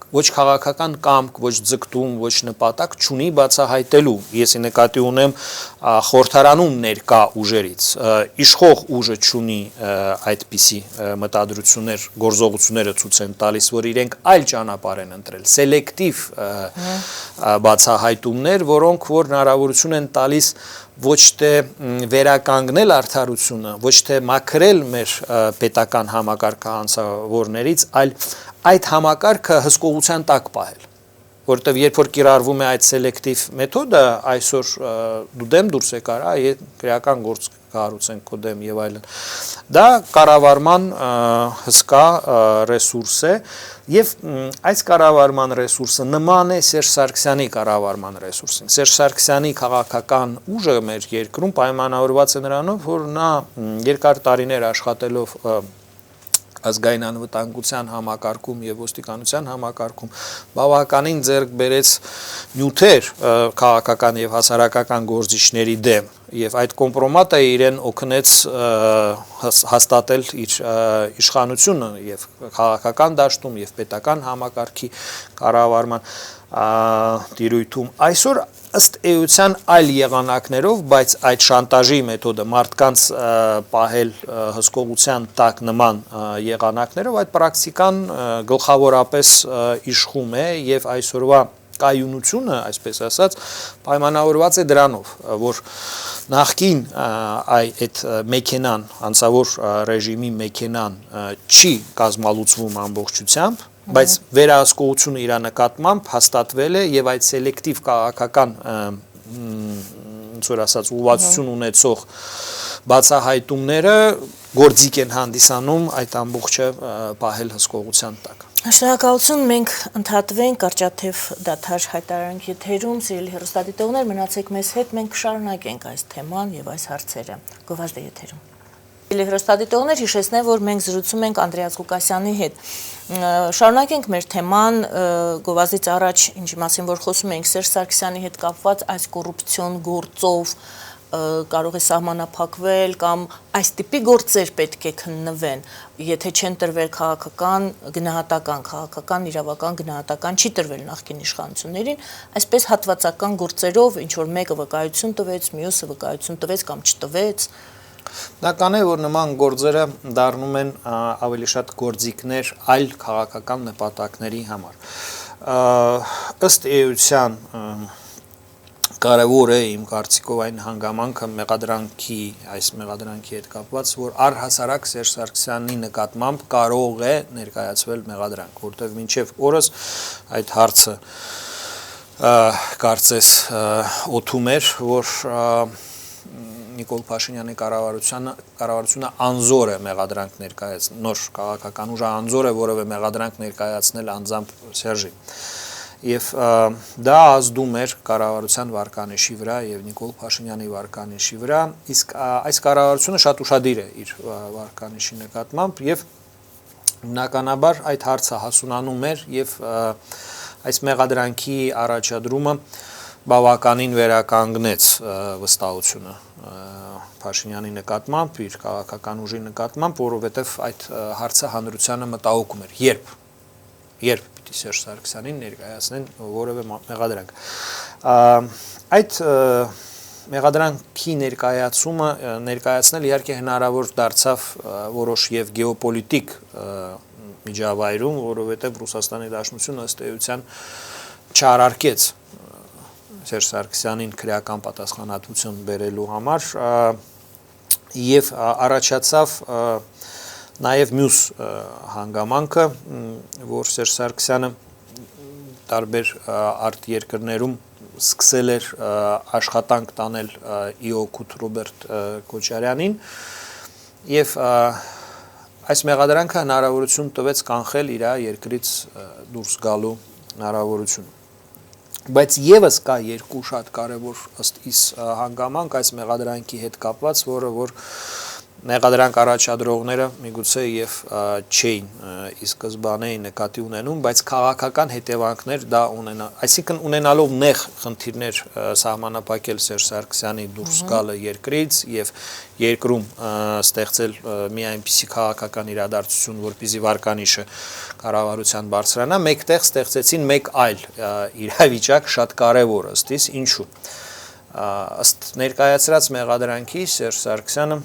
ոչ քաղաքական կամք, ոչ ձգտում, ոչ նպատակ չունի բացահայտելու։ Եսի նկատի ունեմ խորհրդարանում ներկա ուժերից։ Իշխող ուժը չունի այդպիսի մտադրություններ, գործողությունները ցույց են տալիս, որ իրենք այլ ճանապարհ են ընտրել, սելեկտիվ բացահայտումներ, որոնք որ հնարավորություն են տալիս ոչ թե վերականգնել արդարությունը, ոչ թե մաքրել մեր պետական համակարգը հանցավորներից, այլ այդ համակարգը հսկողության տակ պահել, որովհետև երբ որ կիրառվում է այդ սելեկտիվ մեթոդը, այսօր դու դեմ դուրս եկար, քրեական գործ կառուցենք քո դեմ եւ այլն, դա կառավարման հսկա ռեսուրս է եւ այս կառավարման ռեսուրսը նման է Սերժ Սարգսյանի կառավարման ռեսուրսին։ Սերժ Սարգսյանի քաղաքական ուժը մեր երկրում պայմանավորված է նրանով, որ նա երկար տարիներ աշխատելով ազգային անվտանգության համակարգում եւ ոստիկանության համակարգում բավականին ձեռք բերեց նյութեր քաղաքական եւ հասարակական գործիչների դեմ եւ այդ կոմպրոմատը իրեն օգնեց հաստատել իր իշխանությունը եւ քաղաքական դաշտում եւ պետական համակարգի կառավարման տիրույթում այսօր ըստ էության այլ եղանակներով, բայց այդ շանտաժի մեթոդը մարդկանց պահել հսկողության տակ նման եղանակներով այդ պրակտիկան գլխավորապես իշխում է եւ այսօրվա կայունությունը, այսպես ասած, պայմանավորված է դրանով, որ նախկին այդ մեքենան, հանցավոր ռեժիմի մեքենան չի կազմալուծվում ամբողջությամբ, բայց վերահսկողությունը իր նկատմամբ հաստատվել է եւ այդ սելեկտիվ քաղաքական ոնց որ ասած ուղղվածություն ունեցող բացահայտումները գործիք են հանդիսանում այդ ամբողջը պահել հսկողության տակ։ Շնորհակալություն, մենք ընդհատվենք կարճատև դադար հայտարարենք եթերում, սիրելի հեռուստադիտողներ, մնացեք մեզ հետ, մենք կշարունակենք այս թեման եւ այս հարցերը։ Գովազդ է եթերում։ Հեռուստադիտողներ, հիշեցնեմ, որ մենք զրուցում ենք Անդրեաս Ղուկասյանի հետ։ Շարունակենք մեր թեման գովազդից առաջ, ինչի մասին որ խոսում ենք Սերժ Սարգսյանի հետ կապված այս կոռուպցիոն գործով կարող է սահմանափակվել կամ այս տիպի գործեր պետք է քննվեն, եթե չեն տրվել քաղաքական գնահատական, քաղաքական իրավական գնահատական չի տրվել նախկին իշխանություններին, այսպես հատվածական գործերով ինչ որ մեկը վկայություն տվեց, մյուսը վկայություն տվեց կամ չտվեց։ Բնական է, որ նման գործերը դառնում են ավելի շատ գործիքներ այլ քաղաքական նպատակների համար։ Ըստ էության կարևոր է իմ կարծիքով այն հանգամանքը այս մեղադրանքի հետ կապված, որ առհասարակ Սերժ Սարգսյանի նկատմամբ կարող է ներկայացվել մեղադրանք, որտեղ մինչև օրս այդ հարցը կարծես օդում էր, որ Նիկոլ Փաշինյանի կառավարությունը անզոր է մեղադրանք ներկայացնել, նոր քաղաքական ուժը անզոր է որևէ մեղադրանք ներկայացնել անձամբ Սերժի։ Եվ դա ազդում էր կառավարության վարկանիշի վրա եւ Նիկոլ Փաշինյանի վարկանիշի վրա, իսկ այս կառավարությունը շատ ուշադիր է իր վարկանիշի նկատմամբ եւ բնականաբար այդ հարցը հասունանում էր եւ այս մեղադրանքի առաջադրումը բավականին վերականգնեց վստահությունը Փաշինյանի նկատմամբ, իր քաղաքական ուժի նկատմամբ, որովհետև այդ հարցը հանրությանը մտահոգում էր, երբ պիտի Սերժ Սարգսյանին ներկայացնեն որևէ մեղադրանք։ Այդ մեղադրանքի ներկայացնել իհարկե հնարավոր դարձավ որոշ եւ գեոպոլիտիկ միջավայրում, որովհետև Ռուսաստանի Դաշնությունը ըստ էության չարարկեց Սերժ Սարգսյանին քրեական պատասխանատվություն բերելու համար եւ առաջացավ նաեւ մյուս հանգամանքը, որ Սերժ Սարգսյանը տարբեր արտերկրներում սկսել էր աշխատանք տանել իօգուտ Ռոբերտ Քոչարյանին եւ այս մեղադրանքը հնարավորություն տվեց կանխել իր երկրից դուրս գալու հնարավորությունը։ Բայց եւս կա երկու շատ կարևոր ըստ իս հանգամանք այս մեղադրանքի հետ կապված, որ մեղադրանք առաջադրողները միգուցե եւ չէին ի սկզբանե նկատի ունենում, բայց քաղաքական հետևանքներ դա այսինքն ունենալով նեղ խնդիրներ սահմանափակել Սերժ Սարգսյանի դուրս գալը երկրից եւ երկրում ստեղծել մի այնպիսի քաղաքական իրադարձություն, որպեսզի վարկանիշը կառավարության բարձրանա, մեկտեղ ստեղծեցին մեկ այլ իրավիճակ շատ կարևոր ըստ իս, ինչու։ Ըստ ներկայացրած մեղադրանքի Սերժ Սարգսյանը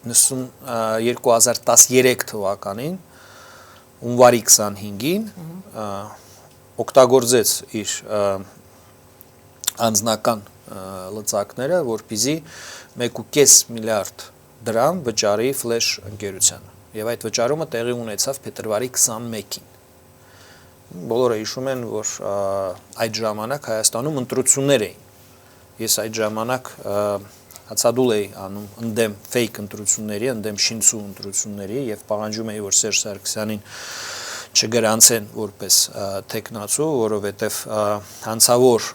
2013 թվականին հունվարի 25-ին օգտագործեց իր անձնական լծակները, որպեսզի 1.5 միլիարդ դրամ վճարի Ֆլեշ ընկերությանը։ Եվ այդ վճարումը տեղի ունեցավ փետրվարի 21-ին։ Բոլորը հիշում են, որ այդ ժամանակ Հայաստանում ընտրություններ էին։ Ես այդ ժամանակ հացադուլ էի անում ընդդեմ ֆեյք ընտրությունների, ընդդեմ շինցու ընտրությունների եւ պահանջում էի, որ Սերժ Սարգսյանին չգրանցեն որպես տեխնացու, որովհետեւ հանցավոր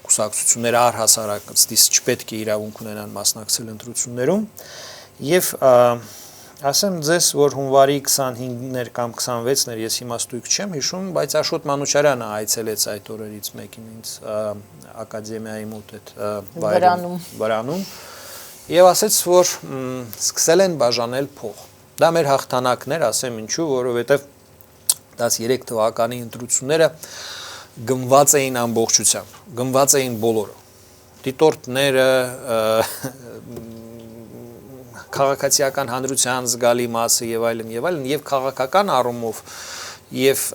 կուսակցությունները առհասարակ ըստիս չպետք է իրավունք ունենան մասնակցել ընտրություններում եւ ասեմ ձեզ, որ հունվարի 25-ներ կամ 26-ներ ես հիմա ստույգ չեմ հիշում, բայց Աշոտ Մանուչարյանը այցելեց այդ օրերից մեկին ինձ ակադեմիայի մոտ այդ վրանում եւ ասեց, որ սկսել են բաժանել փող։ Դա մեր հաղթանակն էր, ասեմ ինչու, որովհետեւ 13 թվականի ընտրությունները գնված էին ամբողջությամբ, գնված էին բոլորը։ Դիտորդները, քաղաքացիական հանրության զգալի մասը եւ այլն եւ քաղաքական առումով եւ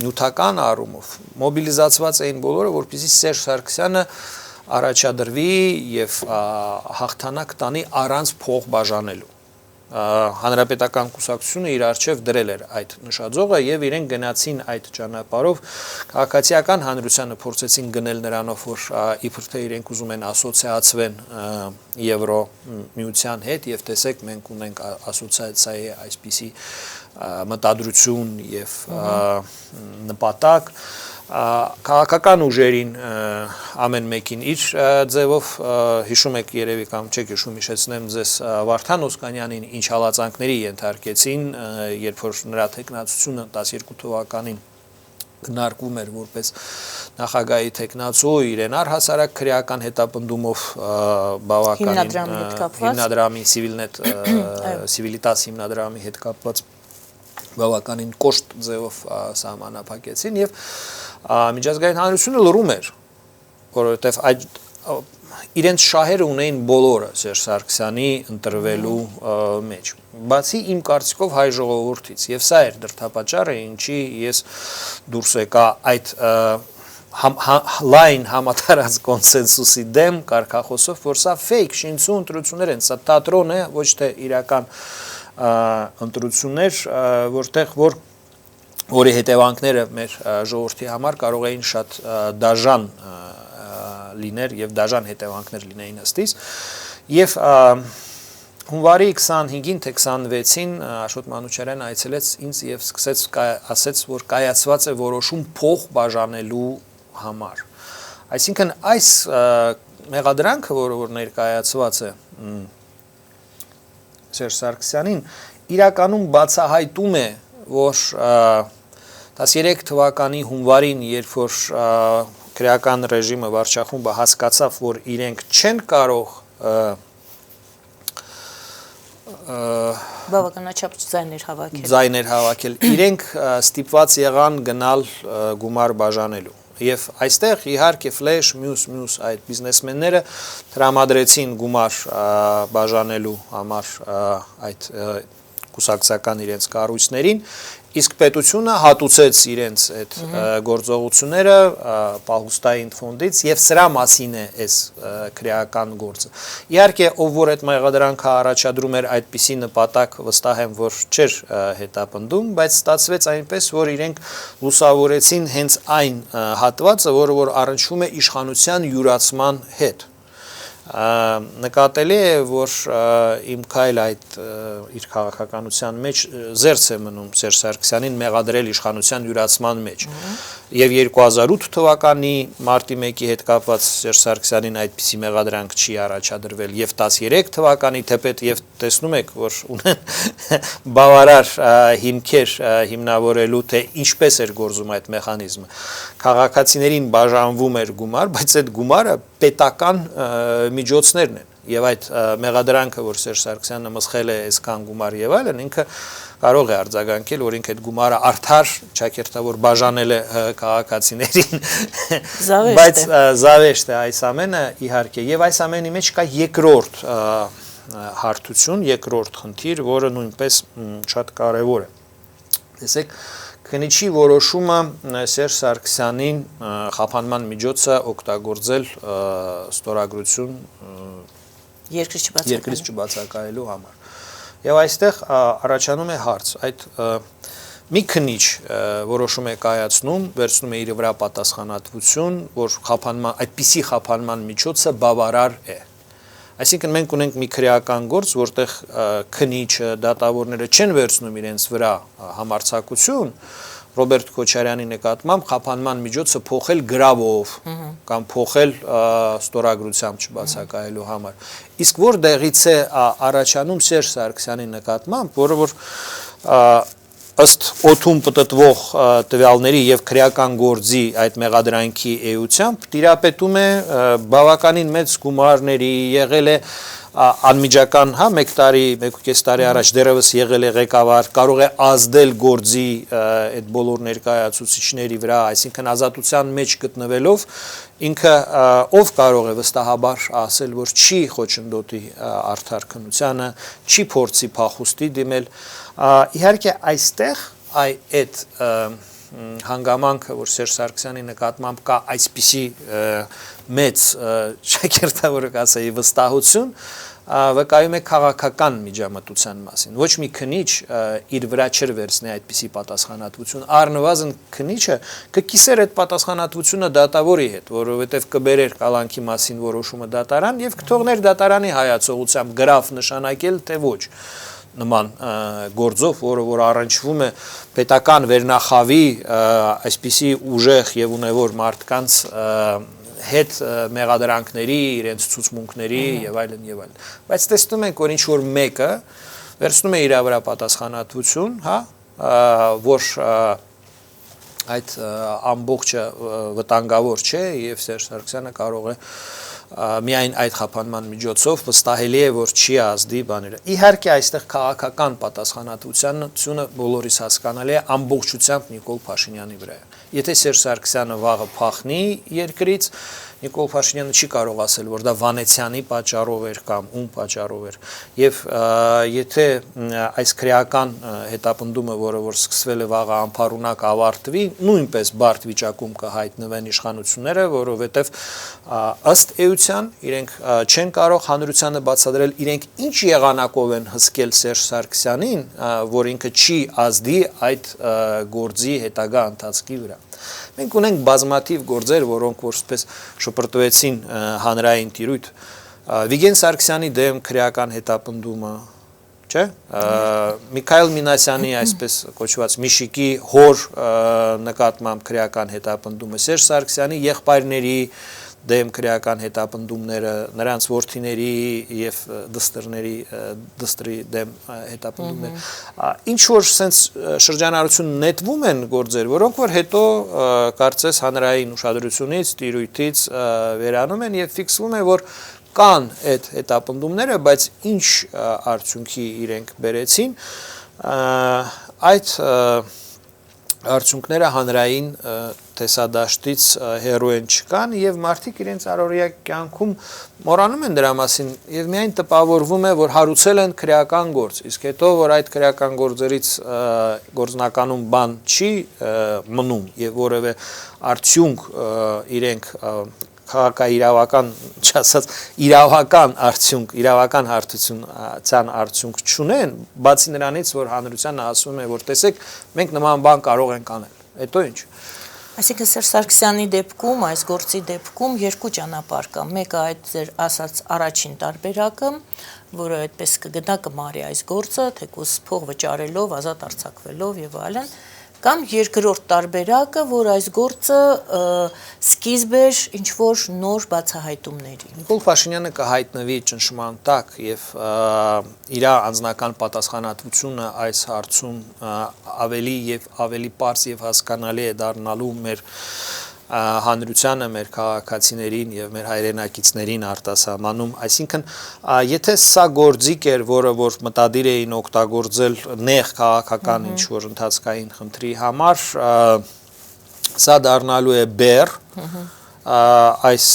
նյութական առումով մոբիլիզացված էին բոլորը, որպեսզի Սերժ Սարգսյանը առաջադրվի եւ հաղթանակ տանի առանց փող բաժանելու։ Հանրապետական կուսակցությունը իր արչեւ դրել էր այդ նշաձողը եւ իրենք գնացին այդ ճանապարհով քաղաքացիական հանրությանը փորձեցին գնել նրանով, որ իբր թե իրենք ուզում են ասոցիացվեն Եվրո միության հետ եւ տեսեք մենք ունենք ասոցիացիայի այսպիսի մտադրություն եւ նպատակ, քաղաքական ուժերին ամեն մեկին իր ձևով հիշում եք երևի կամ չեք հիշում հիշեցնեմ ձեզ Վարդան Օսկանյանին ինչ հալածանքների ենթարկեցին, երբ որ նրա տեխնացությունը 12 թվականին գնարկվում էր որպես նախագահի տեխնացու իրեն առհասարակ քրեական հետապնդումով բավականին հիմնադրամի Civiltas հիմնադրամի հետ կապված բավականին կոշտ ձևով սահմանափակեցին եւ միջազգային հանրությունը լռում էր, որովհետեւ այդ իրենց շահերը ունեին բոլորը Սերժ Սարգսյանի ընտրվելու մեջ։ Բացի իմ կարծիքով հայ ժողովրդից եւ սա էր դրդապատճառը, ինչի ես դուրս եկա այդ լայն համատարած կոնսենսուսի դեմ կարգախոսով, որ սա fake շինցու ընտրություններ են, սա թատրոն է, ոչ թե իրական ընտրություններ, որի հետևանքները մեր ժողովրդի համար կարող էին շատ դաժան լիներ եւ դաժան հետևանքներ լինեին ըստիս եւ հունվարի 25-ին թե 26-ին Աշոտ Մանուչարյանը այցելեց ինձ եւ սկսեց ասեց, որ կայացված է որոշում փող բաժանելու համար։ Այսինքն այս մեղադրանքը, որ ներկայացված է Սերժ Սարգսյանին, իրականում բացահայտում է, որ 13 թվականի հունվարին, երբ որ քրեական ռեժիմը վարչախումբը հասկացավ, որ իրենք չեն կարող բավականաչափ ձայներ հավաքել, իրենք ստիպված եղան գնալ գումար բաժանելու։ Եվ այստեղ իհարկե ֆլեշ մյուս այդ բիզնեսմենները տրամադրեցին գումար բաժանելու համար այդ կուսակցական իրենց կառույցներին, իսկ պետությունը հատուցեց իրենց այդ գործողությունները պահուստային ֆոնդից եւ սրա մասին է այս քրեական գործը։ Իհարկե, ով որ այդ մեղադրանքը առաջադրում էր այդպիսի նպատակ, վստահ եմ, որ չէր հետապնդում, բայց ստացվեց այնպես, որ իրենք լուսավորեցին հենց այն հատվածը, որ առնչվում է իշխանության յուրացման հետ։ Նկատելի է, որ իմ քայլ այդ իր քաղաքականության մեջ զերծ է մնում Սերժ Սարգսյանին մեղադրել իշխանության յուրացման մեջ։ Եվ 2008 թվականի մարտի 1-ի հետ կապված Սերժ Սարգսյանին այդպիսի մեղադրանք չի առաջադրվել եւ 13 թվականի թեպետ եւ տեսնում եք, որ ունեն բավարար հիմքեր հիմնավորելու թե ինչպես էր գործում այդ մեխանիզմը։ Քաղաքացիներին բաժանվում էր գումար, բայց այդ գումարը պետական միջոցներն են եւ այդ մեղադրանքը, որ Սերժ Սարգսյանը մսխել է այսքան գումար եւ այլն, ինքը կարող է արձագանքել, որ ինքը այդ գումարը արդար ճակերտավոր բաժանել է քաղաքացիներին, բայց զավեշտ է այս ամենը իհարկե եւ այս ամենի մեջ կա երկրորդ հարթություն, երկրորդ խնդիր, որը նույնպես շատ կարեւոր է։ Տեսեք, քննիչի որոշումը Սերժ Սարգսյանին խափանման միջոցը օգտագործել ստորագրություն երկրից չբացակայելու համար։ Եվ այստեղ առաջանում է հարց, այդ մի քննիչ որոշում է կայացնում, վերցնում է իր վրա պատասխանատվություն, որ այդպիսի խափանման միջոցը բավարար է։ Այսինքն մենք ունենք մի քրեական գործ, որտեղ քննիչը, դատավորները չեն վերցնում իրենց վրա համարձակություն Ռոբերտ Քոչարյանի նկատմամբ խափանման միջոցը փոխել գրավով կամ փոխել ստորագրությամբ չբացակայելու համար։ Իսկ որտեղից է առաջանում Սերժ Սարգսյանի նկատմամբ, որը որ ըստ օդում պտտվող տվյալների եւ քրեական գործի այդ մեղադրանքի էությամբ տիրապետում է բավականին մեծ գումարների, եղել է անմիջական, 1 տարի, 1.5 տարի առաջ դեռևս եղել է ղեկավար, կարող է ազդել գործի այդ բոլոր ներկայացուցիչների վրա, այսինքն ազատության մեջ գտնվելով ինքը ով կարող է վստահաբար ասել, որ չի խոչընդոտի արդար քննությանը, չի փորձի փախուստի դիմել։ Իհարկե այստեղ այդ հանգամանքը, որ Սերժ Սարգսյանի նկատմամբ կա այսպիսի մեծ շակերտավորը կասեի վստահություն, վկայում է քաղաքական միջամտության մասին։ Ոչ մի քննիչ իր վրա չէր վերցնի այդպիսի պատասխանատվություն, առնվազն քննիչը կկիսեր այդ պատասխանատվությունը դատավորի հետ, որովհետև կբերեր կալանքի մասին որոշումը դատարան եւ կթողներ դատարանի հայացողությամբ գրավ նշանակել թե ոչ։ նման գործով, որ առնչվում է պետական վերնախավի այսպիսի ուժեղ եւ ունևոր մարդկանց հետ մեղադրանքների, իրենց ցուցմունքների եւ այլն եւ այլն։ Բայց տեսնում ենք, որ ինչ որ մեկը վերցնում է իր վրա պատասխանատվություն, հա, որ այդ ամբողջը վտանգավոր չէ եւ Սերժ Սարգսյանը կարող է միայն այդ խափանման միջոցով վստահելի է, որ չի ազդի բաները։ Իհարկե այստեղ քաղաքական պատասխանատվությունը բոլորիս հասկանալի է ամբողջությամբ Նիկոլ Փաշինյանի վրա է։ Եթե Սերժ Սարգսյանը վաղը փախնի երկրից, Նիկոլ Փաշինյանը չի կարող ասել, որ դա Վանեցյանի պատճառով էր կամ ում պատճառով էր։ Եվ եթե այս քրեական հետապնդումը, որը որ սկսվել է վաղը անփառունակ ավարտվի, նույնպես բարդ վիճակում կհայտնվեն իշխանությունները, որովհետև ըստ էության իրենք չեն կարող հանրությանը բացատրել իրենք ինչ եղանակով են հսկել Սերժ Սարգսյանին, որ ինքը չի ազդի այդ գործի հետագա ընթացքի վրա։ Մենք ունենք բազմաթիվ գործեր, որոնք որպես շպրտվեցին հանրային տիրույթ, Վիգեն Սարգսյանի դեմ քրեական հետապնդումը, չէ՞, Միքայել Մինասյանի այսպես կոչված Միշիկի հոր նկատմամբ քրեական հետապնդումը, Սերժ Սարգսյանի եղբայրների դեմ քրեական հետապնդումները, նրանց որդիների եւ դստրի դեմ հետապնդումները, ինչ որ sense շրջանառություն նետվում են գործեր, որոնք որ հետո կարծես հանրային ուշադրությունից, տիրույթից վերանում են եւ ֆիքսվում է, որ կան այդ հետապնդումները, բայց ինչ արդյունքի իրենք բերեցին, այդ արդյունքները հանրային տեսադաշտից հեռու են չկան եւ մարդիկ իրենց առօրյա կյանքում մոռանում են դրա մասին եւ միայն տպավորվում է, որ հարուցել են քրեական գործ, իսկ հետո որ այդ քրեական գործերից գործնականում բան չի մնում եւ որևէ արդյունք իրենք քաղաքաիրավական, չասած իրավական արդյունք, իրավական հարթությունցան արդյունք չունեն, բացի նրանից, որ հանրությանը ասում է, որ տեսեք, մենք նման բան կարող ենք անել։ Հետո ինչ։ Այսինքն Սերժ Սարգսյանի դեպքում, այս գործի դեպքում երկու ճանապարհ կա։ Մեկը այդ ձեր ասած առաջին տարբերակը, որը այդպես կգնա կմարի այս գործը, թեկուզ փող վճարելով, ազատ արձակվելով եւ այլն, կամ երկրորդ տարբերակը, որ այս գործը սկիզբ էր ինչ-որ նոր բացահայտումների։ Նիկոլ Փաշինյանը կհայտնվի ճնշման տակ եւ իր անձնական պատասխանատվությունը այս հարցում ավելի եւ ավելի པարզ եւ հասկանալի է դառնալու մեր հանրությանը, մեր քաղաքացիներին եւ մեր հայրենակիցներին արտասահմանում, այսինքն եթե սա գործիք էր, որը որ մտադիր էին օգտագործել նեղ քաղաքական ինչ որ ընթացքային խնդրի համար, սա դառնալու է բեռ այս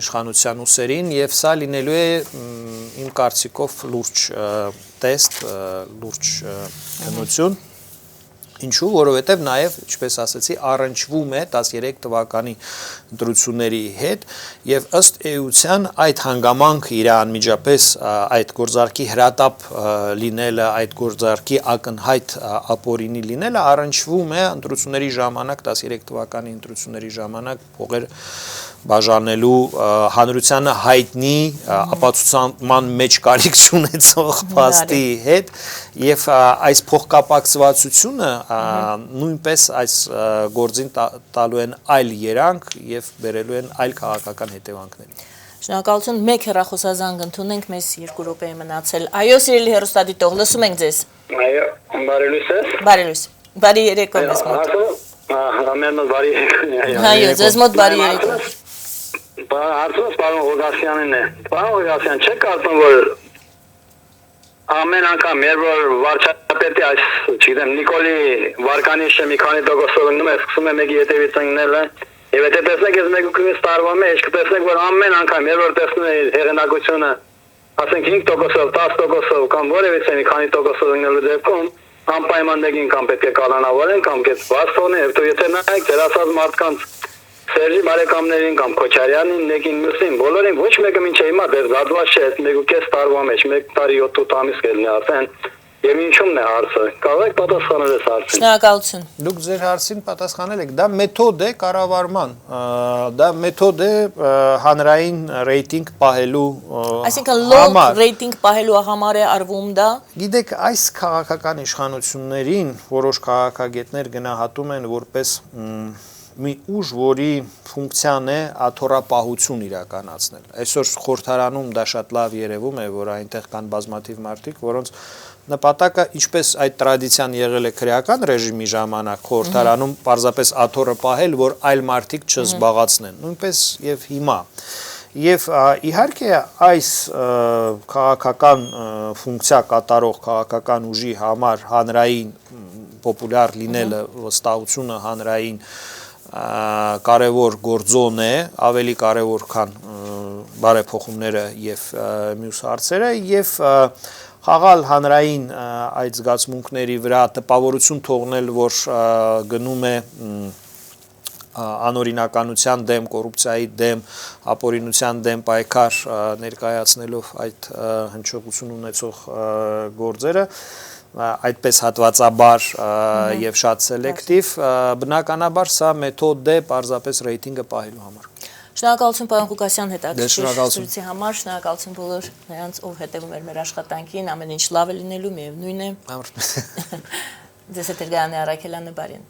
իշխանության ուսերին եւ սա լինելու է իմ կարծիքով լուրջ տեստ, լուրջ քննություն Ինչու, որովհետև նաև, ինչպես ասացի, առնչվում է 13 թվականի ընտրությունների հետ եւ ըստ էության այդ հանգամանքը իր անմիջապես այդ գործարքի հրատապ լինելը, այդ գործարքի ակնհայտ ապօրինի լինելը առնչվում է ընտրությունների ժամանակ 13 թվականի ընտրությունների ժամանակ փողեր բաժանելու հանրությանը հայտնի ապացուցման մեջ կարիք չունեցող փաստի հետ եւ այս փոխկապակցվածությունը նույնպես այս գործին տալու են այլ երանգ եւ բերելու են այլ քաղաքական հետևանքների։ Շնորհակալություն, մեկ հեռախոսազանգ ընդունենք, մեզ 2 րոպե է մնացել։ Այո, սիրելի հեռուստադիտող, լսում ենք ձեզ։ Այո, բարի լույս է։ Բարի լույս։ Բարի երեկո մեզ մոտ։ Ամեն բարի երեկո։ Այո, ձեզ մոտ բարի երեկո։ Հարցը պարոն Ղուկասյանին է։ Պարոն Ղուկասյան, չեք կարծում, որ ամեն անգամ երբ որ վարչապետի այս, չգիտեմ, Նիկոլի Վարկանիշը մի քանի տոկոսով ընկնում է, սկսում է մեկի հետևից ընկնելը, եւ եթե տեսնեք, ես մեկուկից տարվա մեջ կտեսնեք, որ ամեն անգամ երբ որ տեսնում եք հեղինակությունը, ասենք 5%-ով, 10%-ով կամ որևէ մի քանի տոկոսով ընկնելու դեպքում, անպայման դեպքին կամ պետք է կանոնավորեն կամ կես վաստոնի, եւ դու եթե նայեք դեր ասած մարդկանց Սերժի բարեկամներին կամ Քոչարյանին, մեկին մյուսին, բոլորին ոչ մեկը մինչև հիմա դեռ զադված չէ, 1.5 տարվա մեջ, 1 տարի 7 ամիս կլինի ասեն, Եվ ինչու՞մն է հարցը։ Կարող եք պատասխանել այս հարցին։ Շնորհակալություն։ Դուք ձեր հարցին պատասխանել եք, դա մեթոդ է կառավարման, դա մեթոդ է հանրային ռեյտինգ պահելու Այսինքն լոկ ռեյտինգ պահելու համար է արվում դա։ Գիտեք, այս քաղաքական իշխանություններին որոշ քաղաքագետներ գնահատում են որպես մի ուժ, որի ֆունկցիան է աթոռապահություն իրականացնել։ Այսօր խորհրդարանում դա շատ լավ երևում է, որ այնտեղ կան բազմաթիվ մարդիկ, որոնց նպատակը ինչպես այդ տրադիցիան եղել է քրեական ռեժիմի ժամանակ խորհրդարանում պարզապես աթոռը պահել, որ այլ մարդիկ չզբաղացնեն, նույնպես եւ հիմա։ Եվ իհարկե այս քաղաքական ֆունկցիա կատարող քաղաքական ուժի համար հանրային պոպուլյար լինելը, վստահությունը հանրային կարևոր գործոն է, ավելի կարևոր քան բարեփոխումները եւ մյուս հարցերը եւ խաղալ հանրային այդ զգացմունքների վրա տպավորություն թողնել, որ գնում է անօրինականության դեմ, կոռուպցիայի դեմ, ապօրինության դեմ պայքար ներկայացնելով այդ հնչողություն ունեցող գործերը այդպես հատվածաբար եւ շատ սելեկտիվ բնականաբար սա մեթոդ է պարզապես ռեյտինգը պահելու համար։ Շնորհակալություն պարոն Ղուկասյան հետաքրքրության համար, շնորհակալություն բոլոր նրանց, ով հետևում էր մեր աշխատանքին, ամեն ինչ լավ է լինելու, միևնույն է։ Ձեզ հետ էր Գայանե Առաքելյանը, բարին։